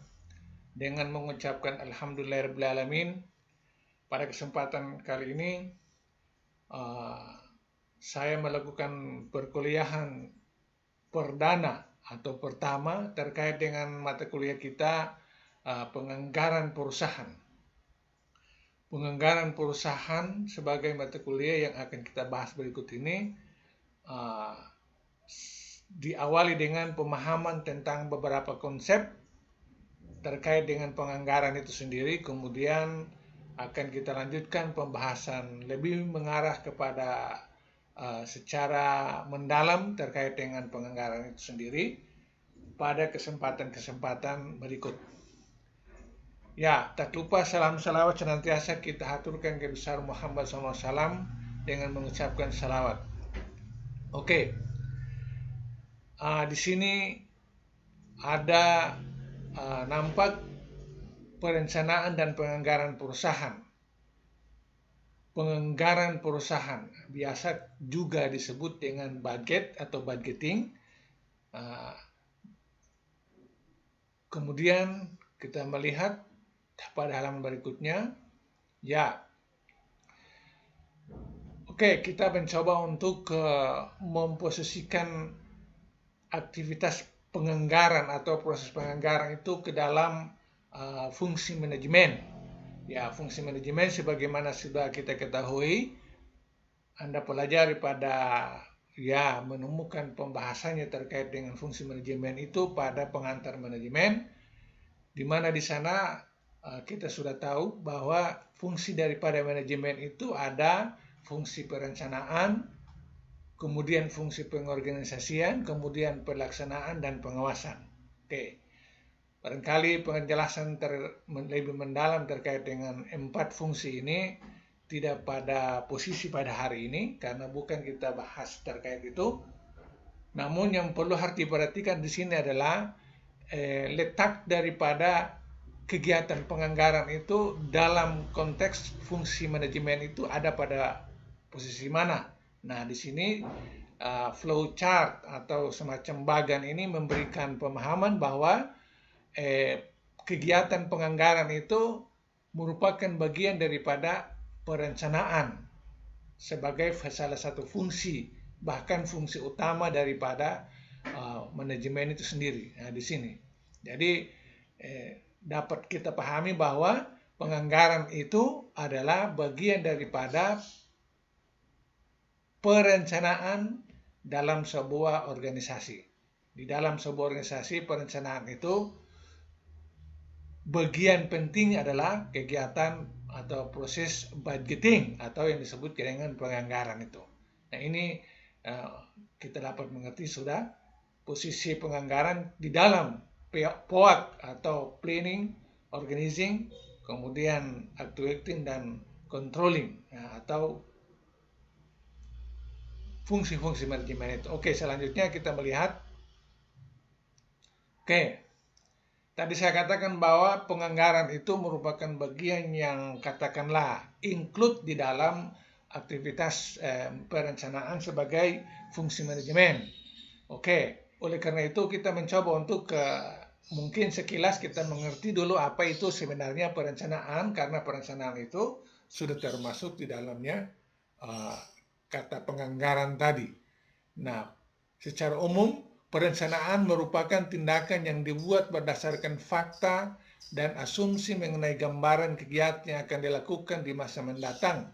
dengan mengucapkan alhamdulillahirabbil alamin. Pada kesempatan kali ini saya melakukan perkuliahan perdana atau pertama terkait dengan mata kuliah kita penganggaran perusahaan. Penganggaran perusahaan sebagai mata kuliah yang akan kita bahas berikut ini diawali dengan pemahaman tentang beberapa konsep terkait dengan penganggaran itu sendiri. Kemudian akan kita lanjutkan pembahasan lebih mengarah kepada secara mendalam terkait dengan penganggaran itu sendiri pada kesempatan-kesempatan berikut. Ya, tak lupa salam salawat senantiasa kita haturkan ke besar Muhammad SAW dengan mengucapkan salawat. Oke, di sini ada nampak perencanaan dan penganggaran perusahaan. Penganggaran perusahaan biasa juga disebut dengan budget atau budgeting. Kemudian kita melihat pada halaman berikutnya, ya. Oke, kita mencoba untuk memposisikan aktivitas penganggaran atau proses penganggaran itu ke dalam fungsi manajemen. Ya, fungsi manajemen sebagaimana sudah kita ketahui, Anda pelajari pada menemukan pembahasannya terkait dengan fungsi manajemen itu pada pengantar manajemen, di mana di sana kita sudah tahu bahwa fungsi daripada manajemen itu ada fungsi perencanaan, kemudian fungsi pengorganisasian, kemudian pelaksanaan dan pengawasan. Oke. Barangkali penjelasan lebih mendalam terkait dengan 4 fungsi ini tidak pada posisi pada hari ini karena bukan kita bahas terkait itu. Namun yang perlu harus diperhatikan di sini adalah letak daripada kegiatan penganggaran itu dalam konteks fungsi manajemen itu ada pada posisi mana. Nah, di sini flow chart atau semacam bagan ini memberikan pemahaman bahwa kegiatan penganggaran itu merupakan bagian daripada perencanaan sebagai salah satu fungsi, bahkan fungsi utama daripada manajemen itu sendiri. Nah, di sini. Jadi dapat kita pahami bahwa penganggaran itu adalah bagian daripada perencanaan dalam sebuah organisasi. di dalam sebuah organisasi perencanaan itu bagian penting adalah kegiatan atau proses budgeting atau yang disebut dengan penganggaran itu. Nah ini kita dapat mengerti sudah posisi penganggaran di dalam POAK atau planning, organizing, kemudian actuating dan controlling atau fungsi-fungsi manajemen itu. Oke, selanjutnya kita melihat. Oke, tadi saya katakan bahwa penganggaran itu merupakan bagian yang katakanlah include di dalam aktivitas perencanaan sebagai fungsi manajemen. Oke, oleh karena itu kita mencoba untuk mungkin sekilas kita mengerti dulu apa itu sebenarnya perencanaan, karena perencanaan itu sudah termasuk di dalamnya kata penganggaran tadi. Nah, secara umum perencanaan merupakan tindakan yang dibuat berdasarkan fakta dan asumsi mengenai gambaran kegiatan yang akan dilakukan di masa mendatang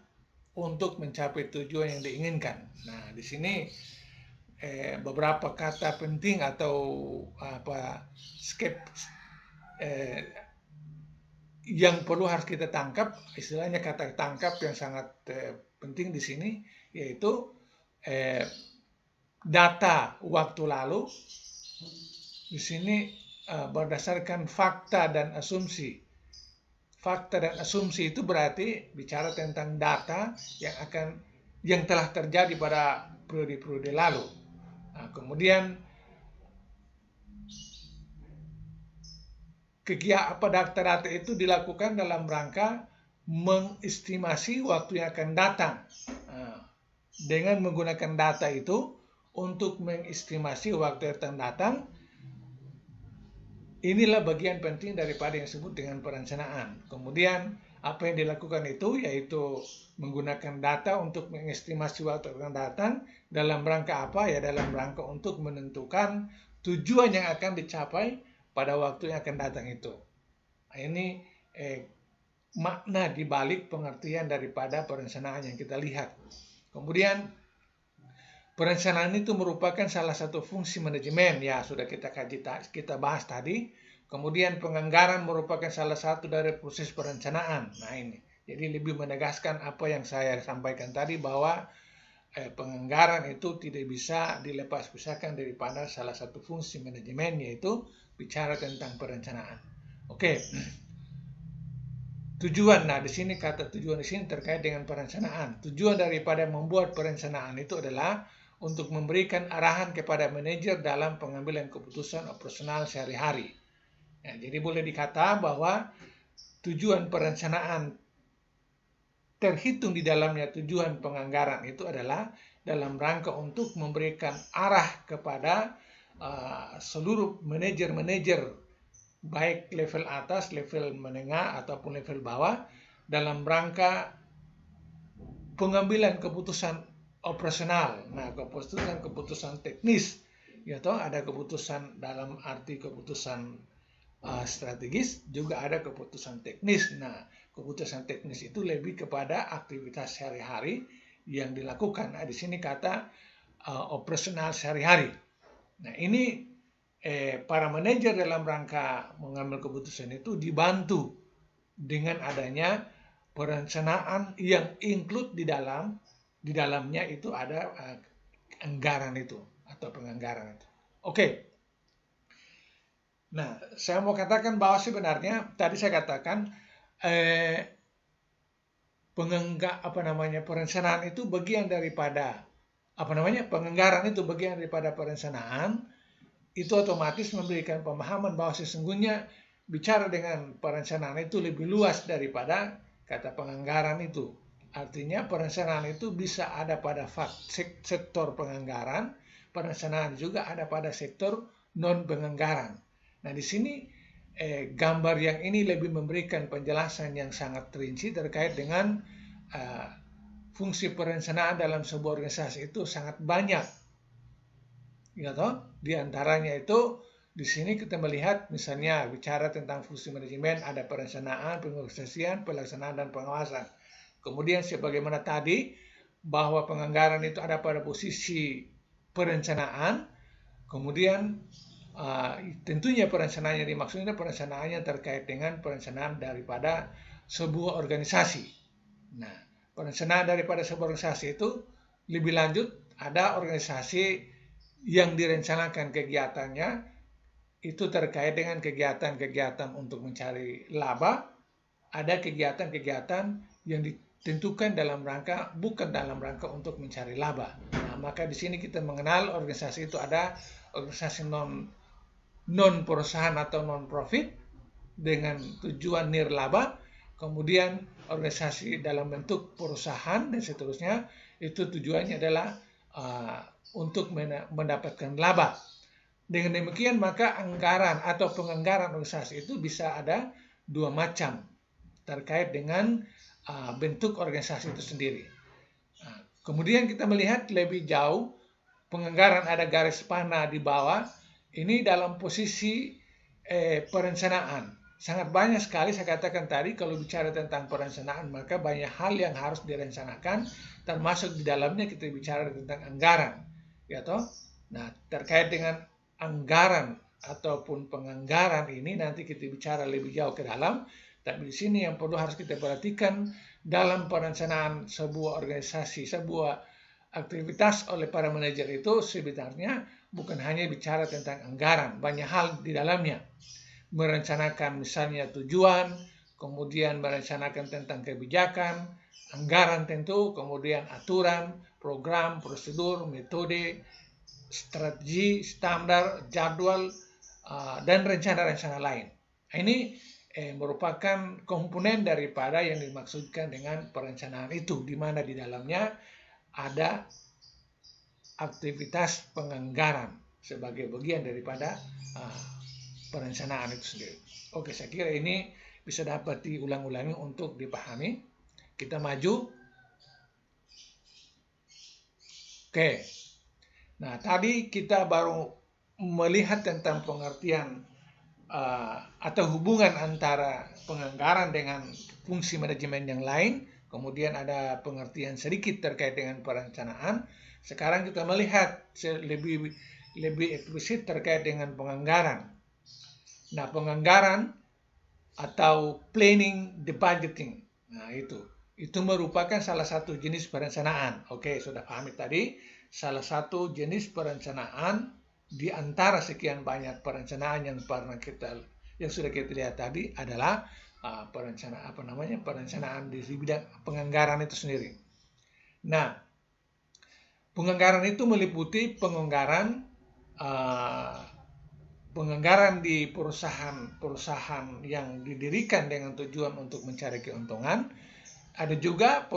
untuk mencapai tujuan yang diinginkan. Nah, di sini beberapa kata penting atau yang perlu harus kita tangkap, istilahnya kata tangkap yang sangat penting di sini, yaitu data waktu lalu. Di sini berdasarkan fakta dan asumsi. Fakta dan asumsi itu berarti bicara tentang data yang telah terjadi pada periode-periode lalu. Nah, kemudian data-data itu dilakukan dalam rangka mengestimasi waktu yang akan datang. Dengan menggunakan data itu untuk mengestimasi waktu yang akan datang, inilah bagian penting daripada yang disebut dengan perencanaan. Kemudian apa yang dilakukan itu yaitu menggunakan data untuk mengestimasi waktu yang akan datang dalam rangka apa? Ya dalam rangka untuk menentukan tujuan yang akan dicapai pada waktu yang akan datang itu. Nah, ini makna dibalik pengertian daripada perencanaan yang kita lihat. Kemudian perencanaan itu merupakan salah satu fungsi manajemen, ya sudah kita bahas tadi. Kemudian penganggaran merupakan salah satu dari proses perencanaan. Nah ini, jadi lebih menegaskan apa yang saya sampaikan tadi bahwa penganggaran itu tidak bisa dilepas-pisahkan daripada salah satu fungsi manajemen, yaitu bicara tentang perencanaan. Oke. Tujuan, nah di sini kata tujuan di sini terkait dengan perencanaan. Tujuan daripada membuat perencanaan itu adalah untuk memberikan arahan kepada manajer dalam pengambilan keputusan operasional sehari-hari. Ya, jadi boleh dikata bahwa tujuan perencanaan terhitung di dalamnya tujuan penganggaran itu adalah dalam rangka untuk memberikan arah kepada seluruh manajer-manajer baik level atas, level menengah, ataupun level bawah dalam rangka pengambilan keputusan operasional. Nah, keputusan teknis, yaitu ada keputusan dalam arti keputusan strategis, juga ada keputusan teknis. Nah, keputusan teknis itu lebih kepada aktivitas sehari-hari yang dilakukan. Nah, di sini kata operasional sehari-hari. Nah, ini para manajer dalam rangka mengambil keputusan itu dibantu dengan adanya perencanaan yang include di dalamnya itu ada anggaran itu atau penganggaran itu. Oke. Nah, saya mau katakan bahwa sebenarnya tadi saya katakan perencanaan itu bagian daripada penganggaran itu bagian daripada perencanaan. Itu otomatis memberikan pemahaman bahwa sesungguhnya bicara dengan perencanaan itu lebih luas daripada kata penganggaran itu. Artinya perencanaan itu bisa ada pada sektor penganggaran, perencanaan juga ada pada sektor non penganggaran. Nah di sini gambar yang ini lebih memberikan penjelasan yang sangat rinci terkait dengan fungsi perencanaan dalam sebuah organisasi itu sangat banyak. Ya toh, di antaranya itu di sini kita melihat misalnya bicara tentang fungsi manajemen, ada perencanaan, pengorganisasian, pelaksanaan dan pengawasan. Kemudian sebagaimana tadi bahwa penganggaran itu ada pada posisi perencanaan, Kemudian tentunya perencanaan yang dimaksudnya perencanaannya terkait dengan perencanaan daripada sebuah organisasi. Nah, perencanaan daripada sebuah organisasi itu lebih lanjut, ada organisasi yang direncanakan kegiatannya itu terkait dengan kegiatan-kegiatan untuk mencari laba, ada kegiatan-kegiatan yang ditentukan bukan dalam rangka untuk mencari laba. Nah, maka di sini kita mengenal organisasi itu ada organisasi non perusahaan atau non profit dengan tujuan nirlaba, kemudian organisasi dalam bentuk perusahaan dan seterusnya itu tujuannya adalah untuk mendapatkan laba. Dengan demikian maka anggaran atau penganggaran organisasi itu bisa ada dua macam terkait dengan bentuk organisasi itu sendiri. Kemudian kita melihat lebih jauh penganggaran, ada garis panah di bawah, ini dalam posisi perencanaan. Sangat banyak sekali saya katakan tadi kalau bicara tentang perencanaan maka banyak hal yang harus direncanakan, termasuk di dalamnya kita bicara tentang anggaran, ya toh. Nah, terkait dengan anggaran ataupun penganggaran ini nanti kita bicara lebih jauh ke dalam, tapi di sini yang perlu harus kita perhatikan dalam perencanaan sebuah organisasi, sebuah aktivitas oleh para manajer itu sebenarnya bukan hanya bicara tentang anggaran, banyak hal di dalamnya. Merencanakan misalnya tujuan, kemudian merencanakan tentang kebijakan, anggaran tentu, kemudian aturan, program, prosedur, metode, strategi, standar, jadwal, dan rencana-rencana lain. Ini merupakan komponen daripada yang dimaksudkan dengan perencanaan itu, di mana di dalamnya ada aktivitas penganggaran sebagai bagian daripada perencanaan itu sendiri. Oke, saya kira ini bisa dapat diulang-ulangi untuk dipahami. Kita maju. Oke. Nah, tadi kita baru melihat tentang pengertian atau hubungan antara penganggaran dengan fungsi manajemen yang lain. Kemudian ada pengertian sedikit terkait dengan perencanaan. Sekarang kita melihat lebih eksplisit terkait dengan penganggaran. Nah, penganggaran atau planning the budgeting. Nah, itu merupakan salah satu jenis perencanaan. Oke, sudah pahami tadi. Salah satu jenis perencanaan di antara sekian banyak perencanaan yang sudah kita lihat tadi adalah perencanaan di bidang penganggaran itu sendiri. Nah, penganggaran itu meliputi penganggaran di perusahaan yang didirikan dengan tujuan untuk mencari keuntungan. Ada juga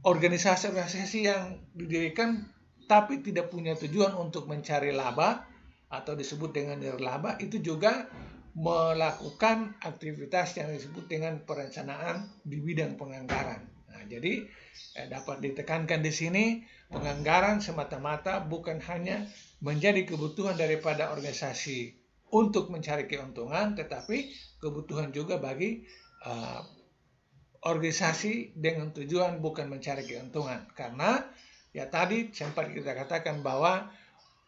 organisasi-organisasi yang didirikan tapi tidak punya tujuan untuk mencari laba atau disebut dengan nirlaba, itu juga melakukan aktivitas yang disebut dengan perencanaan di bidang penganggaran. Nah, jadi dapat ditekankan di sini penganggaran semata-mata bukan hanya menjadi kebutuhan daripada organisasi untuk mencari keuntungan, tetapi kebutuhan juga bagi organisasi dengan tujuan bukan mencari keuntungan. Karena ya tadi sempat kita katakan bahwa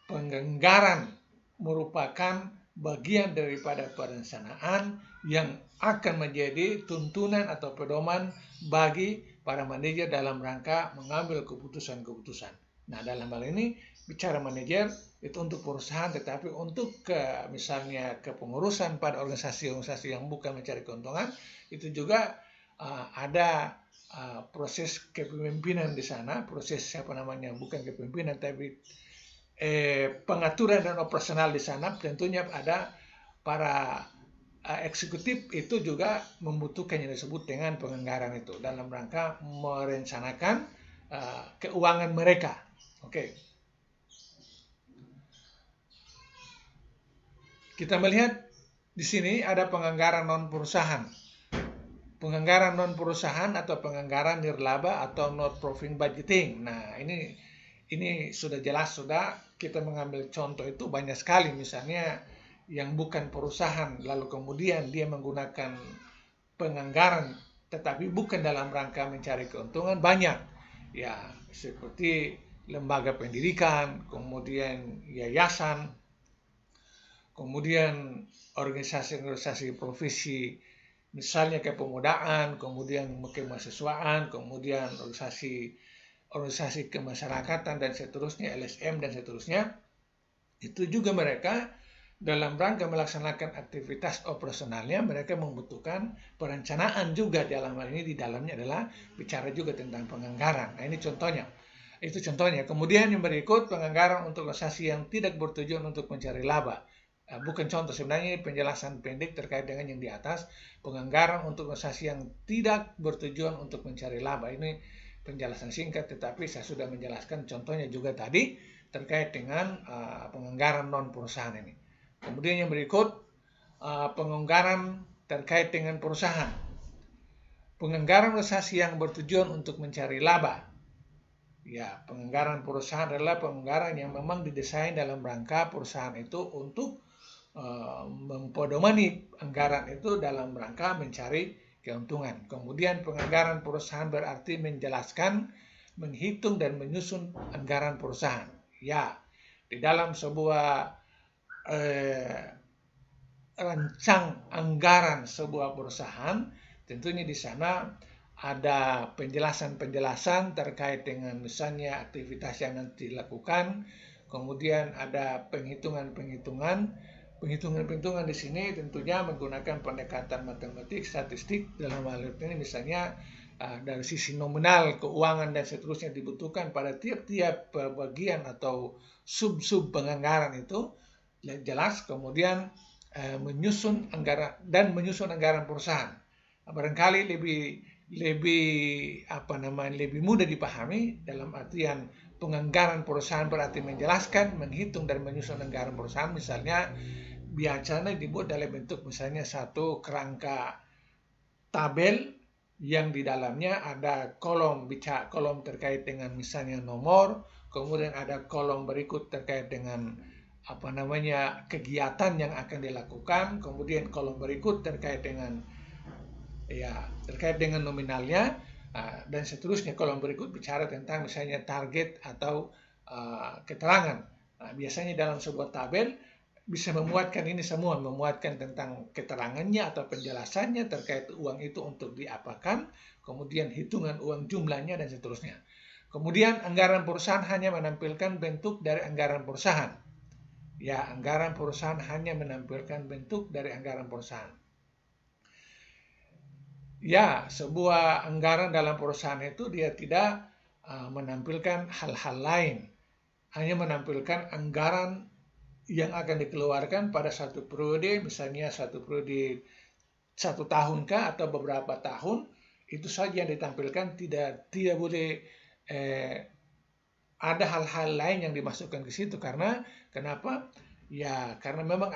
penganggaran merupakan bagian daripada perencanaan yang akan menjadi tuntunan atau pedoman bagi para manajer dalam rangka mengambil keputusan-keputusan. Nah, dalam hal ini bicara manajer itu untuk perusahaan, tetapi untuk misalnya kepengurusan pada organisasi-organisasi yang bukan mencari keuntungan, itu juga ada proses kepemimpinan di sana, bukan kepemimpinan tapi pengaturan dan operasional di sana. Tentunya ada para eksekutif itu juga membutuhkan yang disebut dengan penganggaran itu dalam rangka merencanakan keuangan mereka. Oke. Kita melihat di sini ada penganggaran non perusahaan. Penganggaran non perusahaan atau penganggaran nirlaba atau not profit budgeting. Nah, ini sudah jelas, kita mengambil contoh itu banyak sekali, misalnya yang bukan perusahaan lalu kemudian dia menggunakan penganggaran tetapi bukan dalam rangka mencari keuntungan, banyak. ya seperti lembaga pendidikan, kemudian yayasan, kemudian organisasi-organisasi profesi, misalnya kepemudaan, kemudian kemahasiswaan, kemudian organisasi kemasyarakatan dan seterusnya, LSM dan seterusnya. Itu juga mereka dalam rangka melaksanakan aktivitas operasionalnya, mereka membutuhkan perencanaan juga. Dalam hal ini di dalamnya adalah bicara juga tentang penganggaran. Nah, ini contohnya. Itu contohnya. Kemudian yang berikut, penganggaran untuk organisasi yang tidak bertujuan untuk mencari laba. Bukan contoh, sebenarnya penjelasan pendek terkait dengan yang di atas. Penganggaran untuk organisasi yang tidak bertujuan untuk mencari laba. Ini penjelasan singkat, tetapi saya sudah menjelaskan contohnya juga tadi terkait dengan penganggaran non perusahaan ini. Kemudian yang berikut, penganggaran terkait dengan perusahaan. Penganggaran organisasi yang bertujuan untuk mencari laba. Ya, penganggaran perusahaan adalah penganggaran yang memang didesain dalam rangka perusahaan itu untuk mempedomani anggaran itu dalam rangka mencari keuntungan. Kemudian penganggaran perusahaan berarti menjelaskan, menghitung dan menyusun anggaran perusahaan. Ya, di dalam sebuah rancang anggaran sebuah perusahaan, tentunya di sana ada penjelasan-penjelasan terkait dengan misalnya aktivitas yang nanti dilakukan, kemudian ada penghitungan di sini tentunya menggunakan pendekatan matematik, statistik. Dalam hal ini misalnya dari sisi nominal, keuangan dan seterusnya dibutuhkan pada tiap-tiap bagian atau sub-sub penganggaran itu jelas. Kemudian menyusun anggaran perusahaan. Barangkali lebih mudah dipahami dalam artian penganggaran perusahaan berarti menjelaskan, menghitung dan menyusun anggaran perusahaan. Misalnya biasanya dibuat dalam bentuk misalnya satu kerangka tabel yang di dalamnya ada kolom terkait dengan misalnya nomor, kemudian ada kolom berikut terkait dengan kegiatan yang akan dilakukan, kemudian kolom berikut terkait dengan nominalnya, dan seterusnya. Kolom berikut bicara tentang misalnya target atau keterangan. Biasanya dalam sebuah tabel bisa memuatkan ini semua, memuatkan tentang keterangannya atau penjelasannya terkait uang itu untuk diapakan, kemudian hitungan uang jumlahnya dan seterusnya. Kemudian anggaran perusahaan hanya menampilkan bentuk dari anggaran perusahaan. Ya, anggaran perusahaan hanya menampilkan bentuk dari anggaran perusahaan. Ya, sebuah anggaran dalam perusahaan itu dia tidak menampilkan hal-hal lain, hanya menampilkan anggaran yang akan dikeluarkan pada satu periode, misalnya satu periode 1 tahun kah atau beberapa tahun, itu saja yang ditampilkan. Tidak boleh ada hal-hal lain yang dimasukkan ke situ. Karena kenapa? Ya, karena memang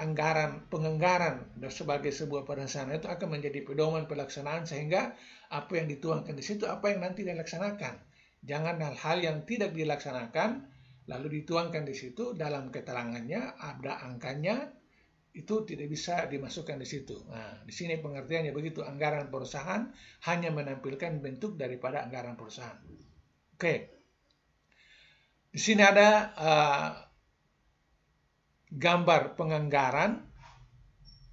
penganggaran sebagai sebuah perencanaan itu akan menjadi pedoman pelaksanaan, sehingga apa yang dituangkan di situ apa yang nanti dilaksanakan. Jangan hal-hal yang tidak dilaksanakan lalu dituangkan di situ dalam keterangannya, ada angkanya, itu tidak bisa dimasukkan di situ. Nah, di sini pengertiannya begitu. Anggaran perusahaan hanya menampilkan bentuk daripada anggaran perusahaan. Oke. Di sini ada gambar penganggaran,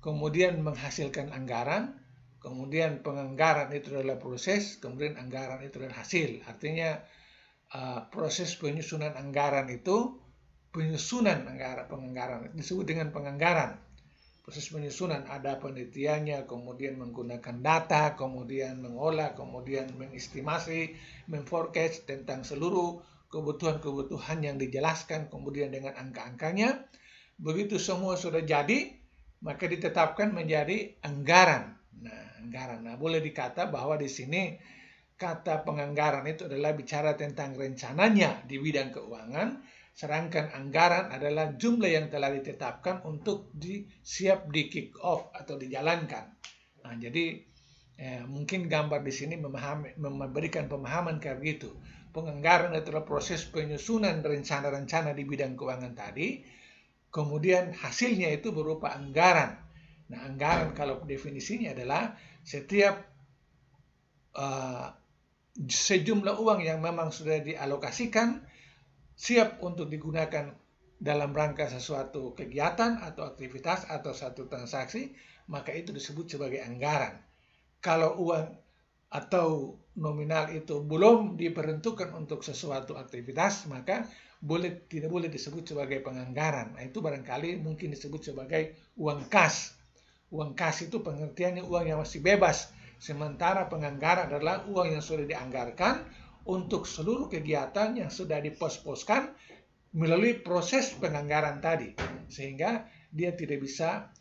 kemudian menghasilkan anggaran, kemudian penganggaran itu adalah proses, kemudian anggaran itu adalah hasil. Artinya proses penyusunan anggaran itu, penganggaran disebut dengan penganggaran. Proses penyusunan ada penelitiannya, kemudian menggunakan data, kemudian mengolah, kemudian mengestimasi, memforecast tentang seluruh kebutuhan yang dijelaskan, kemudian dengan angka-angkanya. Begitu semua sudah jadi, maka ditetapkan menjadi anggaran. Nah, boleh dikata bahwa di sini kata penganggaran itu adalah bicara tentang rencananya di bidang keuangan, sedangkan anggaran adalah jumlah yang telah ditetapkan untuk siap di kick off atau dijalankan. Nah, jadi mungkin gambar di sini memberikan pemahaman kayak begitu. Penganggaran adalah proses penyusunan rencana-rencana di bidang keuangan tadi, kemudian hasilnya itu berupa anggaran. Nah, anggaran kalau definisinya adalah setiap sejumlah uang yang memang sudah dialokasikan siap untuk digunakan dalam rangka sesuatu kegiatan atau aktivitas atau satu transaksi, maka itu disebut sebagai anggaran. Kalau uang atau nominal itu belum diperuntukkan untuk sesuatu aktivitas, maka tidak boleh disebut sebagai penganggaran. Nah, itu barangkali mungkin disebut sebagai uang kas. Uang kas itu pengertiannya uang yang masih bebas, sementara penganggaran adalah uang yang sudah dianggarkan untuk seluruh kegiatan yang sudah dipos-poskan melalui proses penganggaran tadi, sehingga dia tidak bisa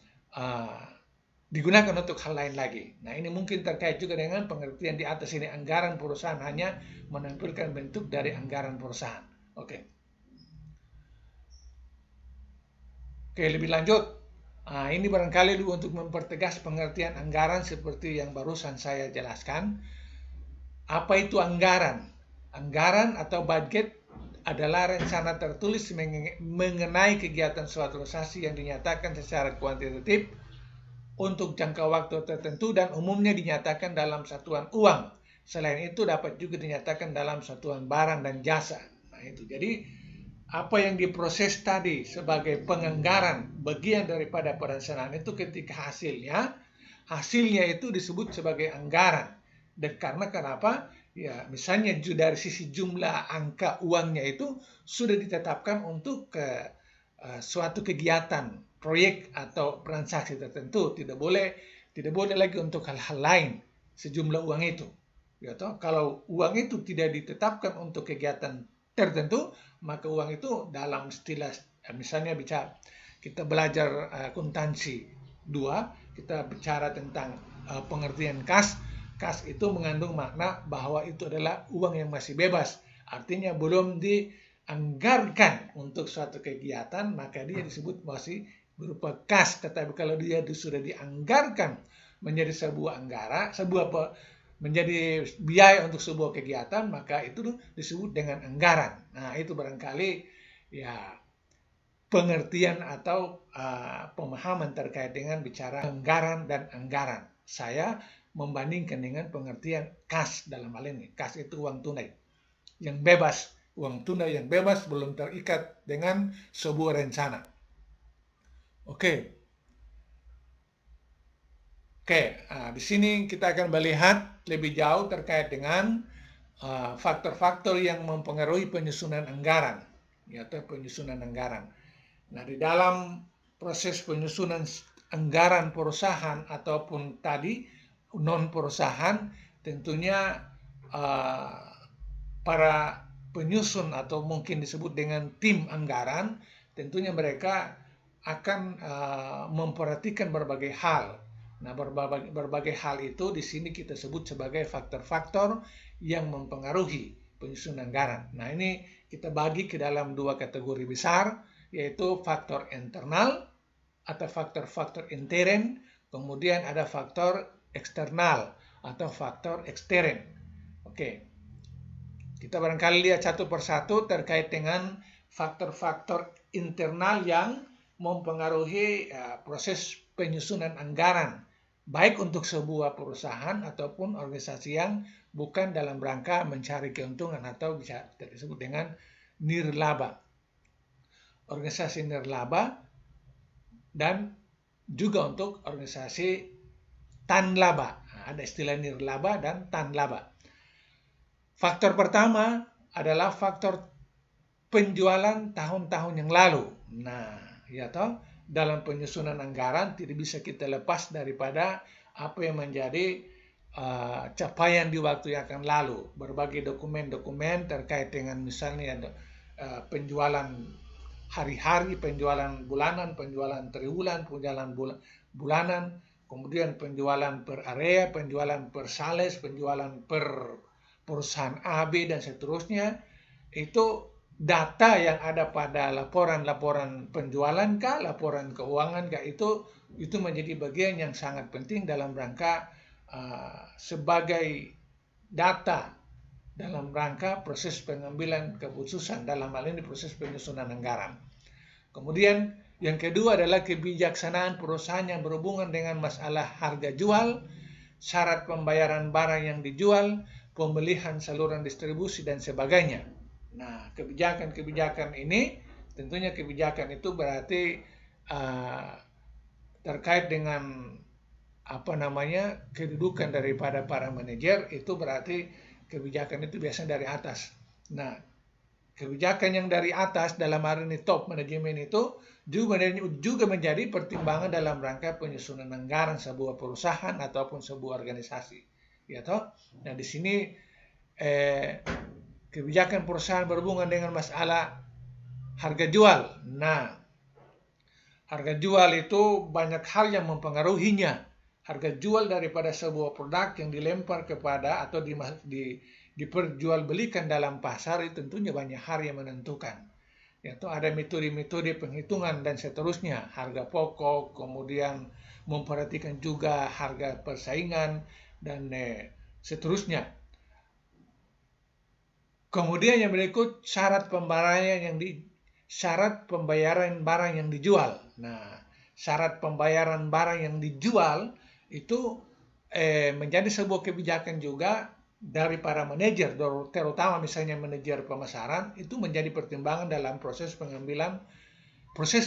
digunakan untuk hal lain lagi. Nah, ini mungkin terkait juga dengan pengertian di atas ini. Anggaran perusahaan hanya menampilkan bentuk dari anggaran perusahaan. Oke, lebih lanjut. Ini barangkali untuk mempertegas pengertian anggaran seperti yang barusan saya jelaskan. Apa itu anggaran? Anggaran atau budget adalah rencana tertulis mengenai kegiatan suatu organisasi yang dinyatakan secara kuantitatif untuk jangka waktu tertentu dan umumnya dinyatakan dalam satuan uang. Selain itu dapat juga dinyatakan dalam satuan barang dan jasa. Nah, itu. Jadi apa yang diproses tadi sebagai penganggaran bagian daripada perencanaan itu ketika hasilnya itu disebut sebagai anggaran. Dan karena kenapa? Ya, misalnya dari sisi jumlah angka uangnya itu sudah ditetapkan untuk suatu kegiatan, proyek atau transaksi tertentu. Tidak boleh lagi untuk hal-hal lain sejumlah uang itu. Ya, kalau uang itu tidak ditetapkan untuk kegiatan tertentu, maka uang itu dalam istilah, misalnya kita belajar akuntansi 2, kita bicara tentang pengertian kas. Kas itu mengandung makna bahwa itu adalah uang yang masih bebas, artinya belum dianggarkan untuk suatu kegiatan, maka dia disebut masih berupa kas. Tetapi kalau dia sudah dianggarkan menjadi menjadi biaya untuk sebuah kegiatan, maka itu disebut dengan anggaran. Nah, itu barangkali ya pengertian atau pemahaman terkait dengan bicara anggaran dan anggaran. Saya membandingkan dengan pengertian kas dalam hal ini. Kas itu uang tunai yang bebas. Uang tunai yang bebas belum terikat dengan sebuah rencana. Oke, di sini kita akan melihat lebih jauh terkait dengan faktor-faktor yang mempengaruhi penyusunan anggaran, yaitu penyusunan anggaran. Nah, di dalam proses penyusunan anggaran perusahaan ataupun tadi non perusahaan, tentunya para penyusun atau mungkin disebut dengan tim anggaran, tentunya mereka akan memperhatikan berbagai hal. Nah, berbagai hal itu di sini kita sebut sebagai faktor-faktor yang mempengaruhi penyusunan anggaran. Nah, ini kita bagi ke dalam 2 kategori besar, yaitu faktor internal atau faktor-faktor intern, kemudian ada faktor eksternal atau faktor ekstern. Oke, kita barangkali lihat satu persatu terkait dengan faktor-faktor internal yang mempengaruhi proses penyusunan anggaran, baik untuk sebuah perusahaan ataupun organisasi yang bukan dalam rangka mencari keuntungan atau bisa disebut dengan nirlaba. Organisasi nirlaba dan juga untuk organisasi tanlaba. Ada istilah nirlaba dan tanlaba. Faktor pertama adalah faktor penjualan tahun-tahun yang lalu. Nah, ya toh, dalam penyusunan anggaran tidak bisa kita lepas daripada apa yang menjadi capaian di waktu yang akan lalu. Berbagai dokumen-dokumen terkait dengan misalnya penjualan hari-hari, penjualan bulanan, penjualan triwulan, penjualan bulanan, kemudian penjualan per area, penjualan per sales, penjualan per perusahaan A, B, dan seterusnya. Itu data yang ada pada laporan-laporan penjualan kah, laporan keuangan kah, itu menjadi bagian yang sangat penting dalam rangka sebagai data dalam rangka proses pengambilan keputusan, dalam hal ini proses penyusunan anggaran. Kemudian yang kedua adalah kebijaksanaan perusahaan yang berhubungan dengan masalah harga jual, syarat pembayaran barang yang dijual, pemilihan saluran distribusi dan sebagainya. Nah, kebijakan-kebijakan ini tentunya kebijakan itu berarti terkait dengan kedudukan daripada para manajer, itu berarti kebijakan itu biasanya dari atas. Nah, kebijakan yang dari atas dalam hal ini top manajemen itu juga menjadi pertimbangan dalam rangka penyusunan anggaran sebuah perusahaan ataupun sebuah organisasi, ya toh. Nah, di sini kebijakan perusahaan berhubungan dengan masalah harga jual. Nah, harga jual itu banyak hal yang mempengaruhinya. Harga jual daripada sebuah produk yang dilempar kepada atau diperjualbelikan dalam pasar itu tentunya banyak hal yang menentukan. Yaitu ada metode-metode penghitungan dan seterusnya, harga pokok, kemudian memperhatikan juga harga persaingan dan seterusnya. Kemudian yang berikut syarat pembayaran barang yang dijual. Nah, syarat pembayaran barang yang dijual itu menjadi sebuah kebijakan juga dari para manajer, terutama misalnya manajer pemasaran, itu menjadi pertimbangan dalam proses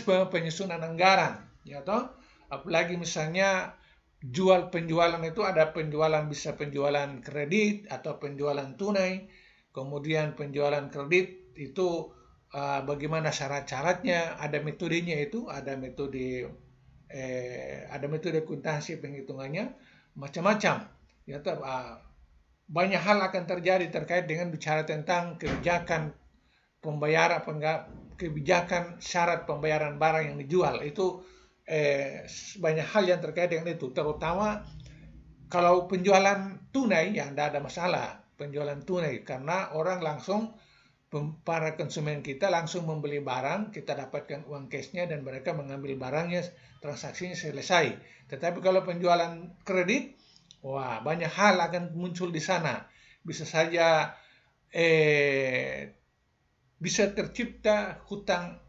penyusunan anggaran, ya toh. Apalagi misalnya penjualan itu ada bisa penjualan kredit atau penjualan tunai. Kemudian penjualan kredit itu bagaimana syarat-syaratnya, ada metodenya, itu ada metode akuntansi penghitungannya, macam-macam. Ya, banyak hal akan terjadi terkait dengan bicara tentang kebijakan syarat pembayaran barang yang dijual. Itu banyak hal yang terkait dengan itu, terutama kalau penjualan tunai ya tidak ada masalah, penjualan tunai, karena orang langsung, para konsumen kita langsung membeli barang, kita dapatkan uang cashnya dan mereka mengambil barangnya, transaksinya selesai. Tetapi kalau penjualan kredit, wah, banyak hal akan muncul di sana. Bisa saja bisa tercipta piutang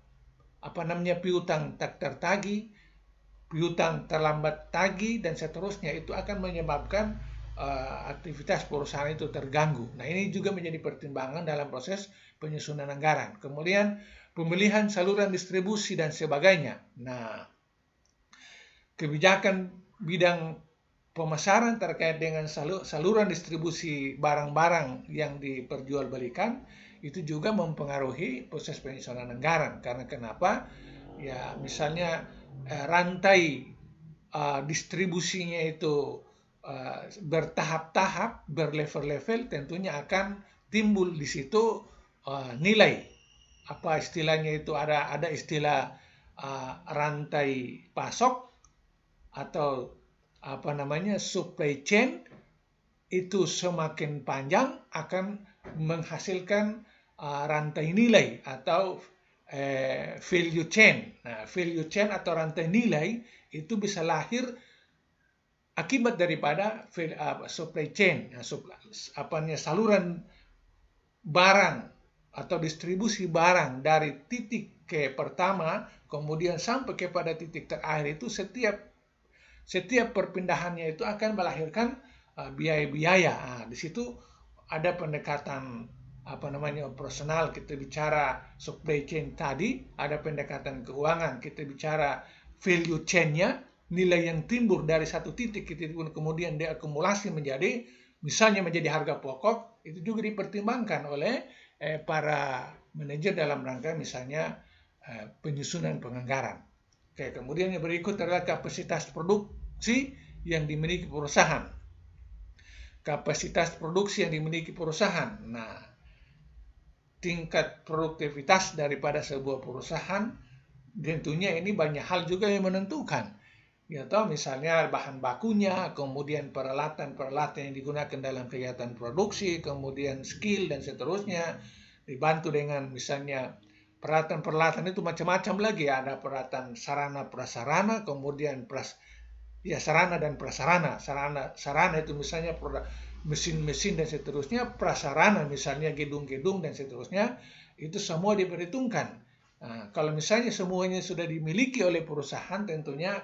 tak tertagih, piutang terlambat tagih dan seterusnya. Itu akan menyebabkan aktivitas perusahaan itu terganggu. Nah, ini juga menjadi pertimbangan dalam proses penyusunan anggaran. Kemudian pemilihan saluran distribusi dan sebagainya. Nah, kebijakan bidang pemasaran terkait dengan saluran distribusi barang-barang yang diperjualbelikan itu juga mempengaruhi proses penyusunan anggaran. Karena kenapa? Ya, misalnya rantai distribusinya itu bertahap-tahap, berlevel-level, tentunya akan timbul di situ nilai. Apa istilahnya itu, ada istilah rantai pasok atau supply chain. Itu semakin panjang akan menghasilkan rantai nilai atau value chain. Nah, value chain atau rantai nilai itu bisa lahir akibat daripada supply chain, saluran barang atau distribusi barang dari titik ke pertama kemudian sampai kepada titik terakhir. Itu setiap perpindahannya itu akan melahirkan biaya-biaya. Nah, di situ ada pendekatan operasional, kita bicara supply chain tadi, ada pendekatan keuangan, kita bicara value chain-nya, nilai yang timbul dari satu titik kemudian diakumulasi menjadi harga pokok. Itu juga dipertimbangkan oleh para manajer dalam rangka misalnya penyusunan penganggaran. Oke, kemudian yang berikut adalah kapasitas produksi yang dimiliki perusahaan. Kapasitas produksi yang dimiliki perusahaan. Nah, tingkat produktivitas daripada sebuah perusahaan, tentunya ini banyak hal juga yang menentukan. Ya toh, misalnya bahan bakunya, kemudian peralatan yang digunakan dalam kegiatan produksi, kemudian skill dan seterusnya, dibantu dengan misalnya peralatan itu macam-macam lagi. Ada peralatan sarana prasarana, kemudian sarana dan prasarana. Sarana itu misalnya mesin-mesin dan seterusnya, prasarana misalnya gedung-gedung dan seterusnya, itu semua diperhitungkan. Nah, kalau misalnya semuanya sudah dimiliki oleh perusahaan, tentunya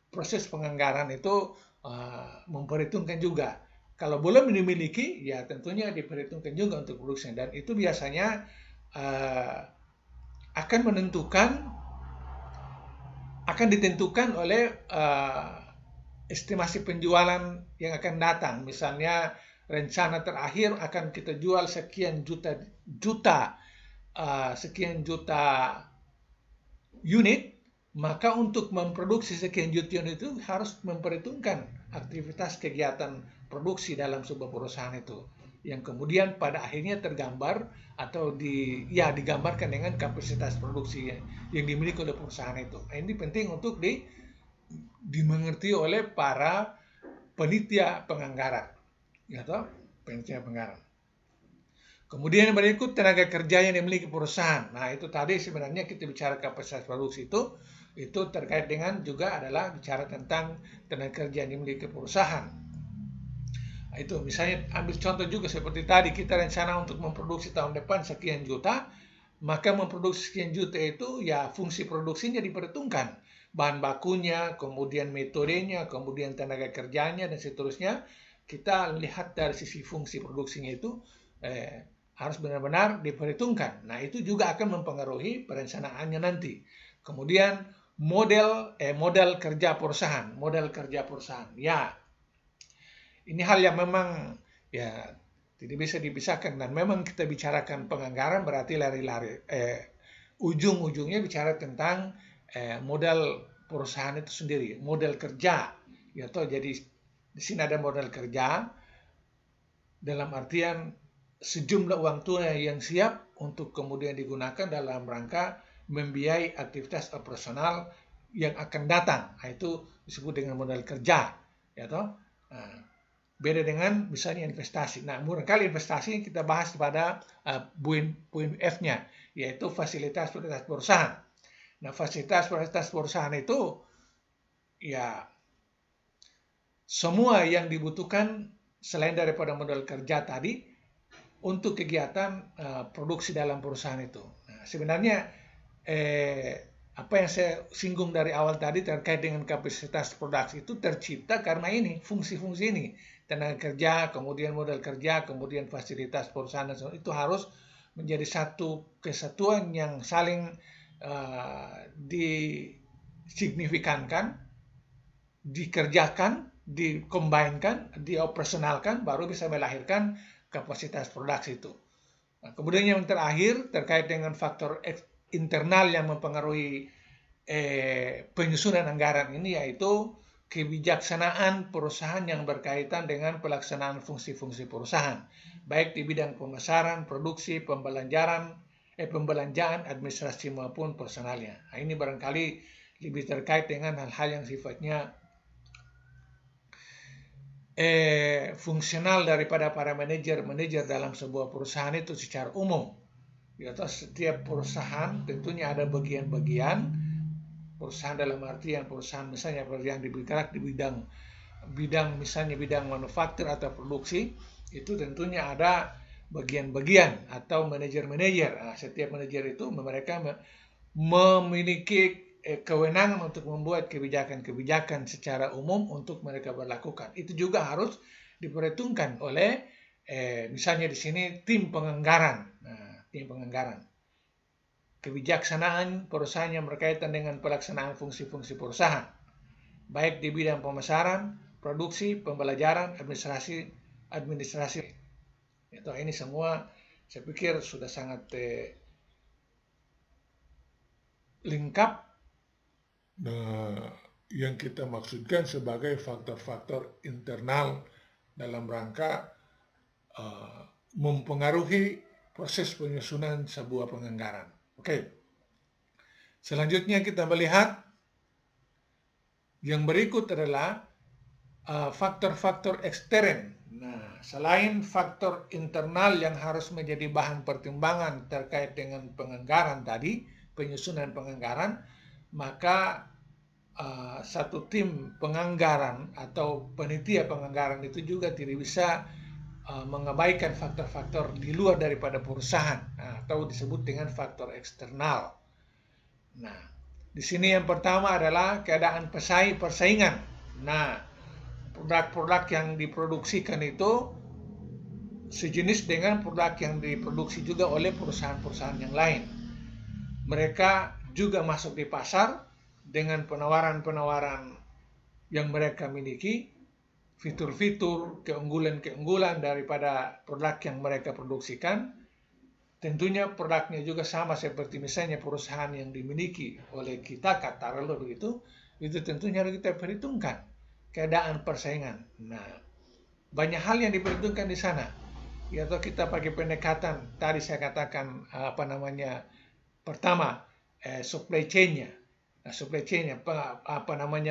proses penganggaran itu memperhitungkan juga kalau belum dimiliki, ya tentunya diperhitungkan juga untuk produksinya. Dan itu biasanya akan ditentukan oleh estimasi penjualan yang akan datang. Misalnya rencana terakhir akan kita jual sekian juta unit, maka untuk memproduksi sekian juta unit itu harus memperhitungkan aktivitas kegiatan produksi dalam sebuah perusahaan itu, yang kemudian pada akhirnya tergambar atau digambarkan dengan kapasitas produksi yang dimiliki oleh perusahaan itu. Nah, ini penting untuk dimengerti oleh para panitia penganggaran, panitia penganggaran. Kemudian yang berikut tenaga kerja yang dimiliki perusahaan. Nah, itu tadi sebenarnya kita bicara kapasitas produksi itu terkait dengan juga adalah bicara tentang tenaga kerja yang dimiliki perusahaan. Nah, itu misalnya ambil contoh juga seperti tadi, kita rencana untuk memproduksi tahun depan sekian juta, maka memproduksi sekian juta itu ya fungsi produksinya diperhitungkan. Bahan bakunya, kemudian metodenya, kemudian tenaga kerjanya, dan seterusnya. Kita lihat dari sisi fungsi produksinya itu harus benar-benar diperhitungkan. Nah, itu juga akan mempengaruhi perencanaannya nanti. Kemudian model kerja perusahaan. Ya, ini hal yang memang ya tidak bisa dipisahkan, dan memang kita bicarakan penganggaran berarti ujung-ujungnya bicara tentang model perusahaan itu sendiri, model kerja. Jadi di sini ada model kerja dalam artian sejumlah uang tunai yang siap untuk kemudian digunakan dalam rangka membiayai aktivitas operasional yang akan datang. Nah, itu disebut dengan modal kerja, beda dengan misalnya investasi. Nah, barangkali investasi kita bahas pada poin F-nya, yaitu fasilitas perusahaan. Nah, fasilitas perusahaan itu ya semua yang dibutuhkan selain daripada modal kerja tadi untuk kegiatan produksi dalam perusahaan itu. Nah, sebenarnya apa yang saya singgung dari awal tadi terkait dengan kapasitas produksi itu tercipta karena ini, fungsi-fungsi ini. Tenaga kerja, kemudian modal kerja, kemudian fasilitas perusahaan, itu harus menjadi satu kesatuan yang saling disignifikankan, dikerjakan, dikombinkan, dioperasionalkan, baru bisa melahirkan kapasitas produksi itu. Nah, kemudian yang terakhir terkait dengan faktor internal yang mempengaruhi penyusunan anggaran ini, yaitu kebijaksanaan perusahaan yang berkaitan dengan pelaksanaan fungsi-fungsi perusahaan, baik di bidang pemasaran, produksi, pembelanjaan, administrasi maupun personalnya. Nah, ini barangkali lebih terkait dengan hal-hal yang sifatnya fungsional daripada para manajer dalam sebuah perusahaan itu secara umum. Setiap perusahaan tentunya ada bagian-bagian perusahaan, dalam artian perusahaan misalnya yang bergerak di bidang misalnya bidang manufaktur atau produksi, itu tentunya ada bagian-bagian atau manajer-manajer. Nah, setiap manajer itu mereka memiliki kewenangan untuk membuat kebijakan-kebijakan secara umum untuk mereka berlakukan. Itu juga harus diperhitungkan oleh misalnya di sini tim penganggaran. Nah, tim penganggaran. Kebijaksanaan perusahaan yang berkaitan dengan pelaksanaan fungsi-fungsi perusahaan, baik di bidang pemasaran, produksi, pembelajaran, administrasi. Ini semua saya pikir sudah sangat lengkap. Nah, yang kita maksudkan sebagai faktor-faktor internal dalam rangka mempengaruhi proses penyusunan sebuah penganggaran. Oke. Selanjutnya kita melihat yang berikut adalah faktor-faktor ekstern. Nah, selain faktor internal yang harus menjadi bahan pertimbangan terkait dengan penganggaran tadi, penyusunan penganggaran, maka satu tim penganggaran atau panitia penganggaran itu juga tidak bisa mengabaikan faktor-faktor di luar daripada perusahaan, atau disebut dengan faktor eksternal. Nah, di sini yang pertama adalah keadaan persaingan. Nah, produk-produk yang diproduksikan itu sejenis dengan produk yang diproduksi juga oleh perusahaan-perusahaan yang lain. Mereka juga masuk di pasar dengan penawaran-penawaran yang mereka miliki, fitur-fitur, keunggulan-keunggulan daripada produk yang mereka produksikan. Tentunya produknya juga sama seperti misalnya perusahaan yang dimiliki oleh kita, katakanlah begitu, itu tentunya harus kita perhitungkan keadaan persaingan. Nah, banyak hal yang diperhitungkan di sana. Ya, atau kita pakai pendekatan tadi saya katakan pertama supply chain-nya. Nah, supply chain-nya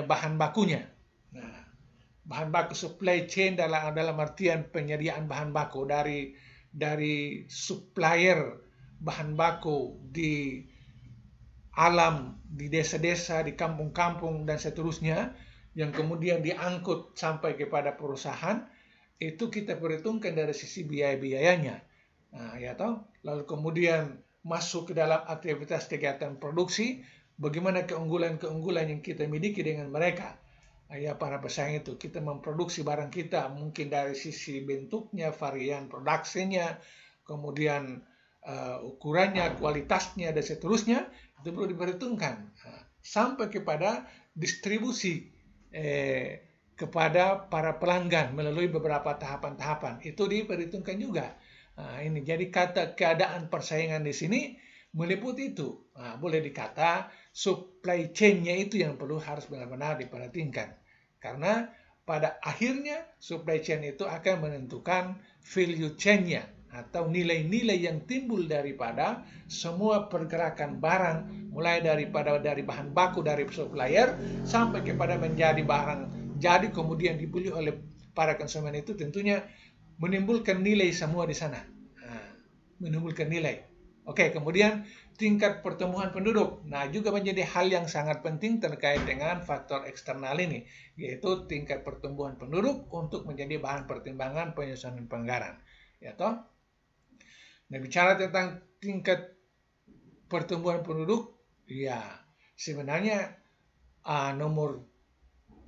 bahan bakunya. Nah, bahan baku supply chain dalam artian penyediaan bahan baku dari supplier bahan baku di alam, di desa-desa, di kampung-kampung dan seterusnya, yang kemudian diangkut sampai kepada perusahaan, itu kita perhitungkan dari sisi biaya-biayanya. Nah, ya toh, lalu kemudian masuk ke dalam aktivitas kegiatan produksi, bagaimana keunggulan-keunggulan yang kita miliki dengan mereka. Ya, para pesaing itu kita memproduksi barang kita mungkin dari sisi bentuknya, varian produksinya, kemudian ukurannya, kualitasnya dan seterusnya, itu perlu diperhitungkan sampai kepada distribusi kepada para pelanggan melalui beberapa tahapan-tahapan, itu diperhitungkan juga. Nah, ini jadi keadaan persaingan di sini meliputi itu. Nah, boleh dikata supply chain-nya itu yang harus benar-benar diperhatikan. Karena pada akhirnya supply chain itu akan menentukan value chain-nya atau nilai-nilai yang timbul daripada semua pergerakan barang, mulai dari bahan baku dari supplier sampai kepada menjadi barang jadi kemudian dibeli oleh para konsumen, itu tentunya menimbulkan nilai semua di sana. Nah, menimbulkan nilai. Oke, kemudian tingkat pertumbuhan penduduk. Nah, juga menjadi hal yang sangat penting terkait dengan faktor eksternal ini, yaitu tingkat pertumbuhan penduduk untuk menjadi bahan pertimbangan penyusunan anggaran. Ya toh? Nah, bicara tentang tingkat pertumbuhan penduduk, ya sebenarnya nomor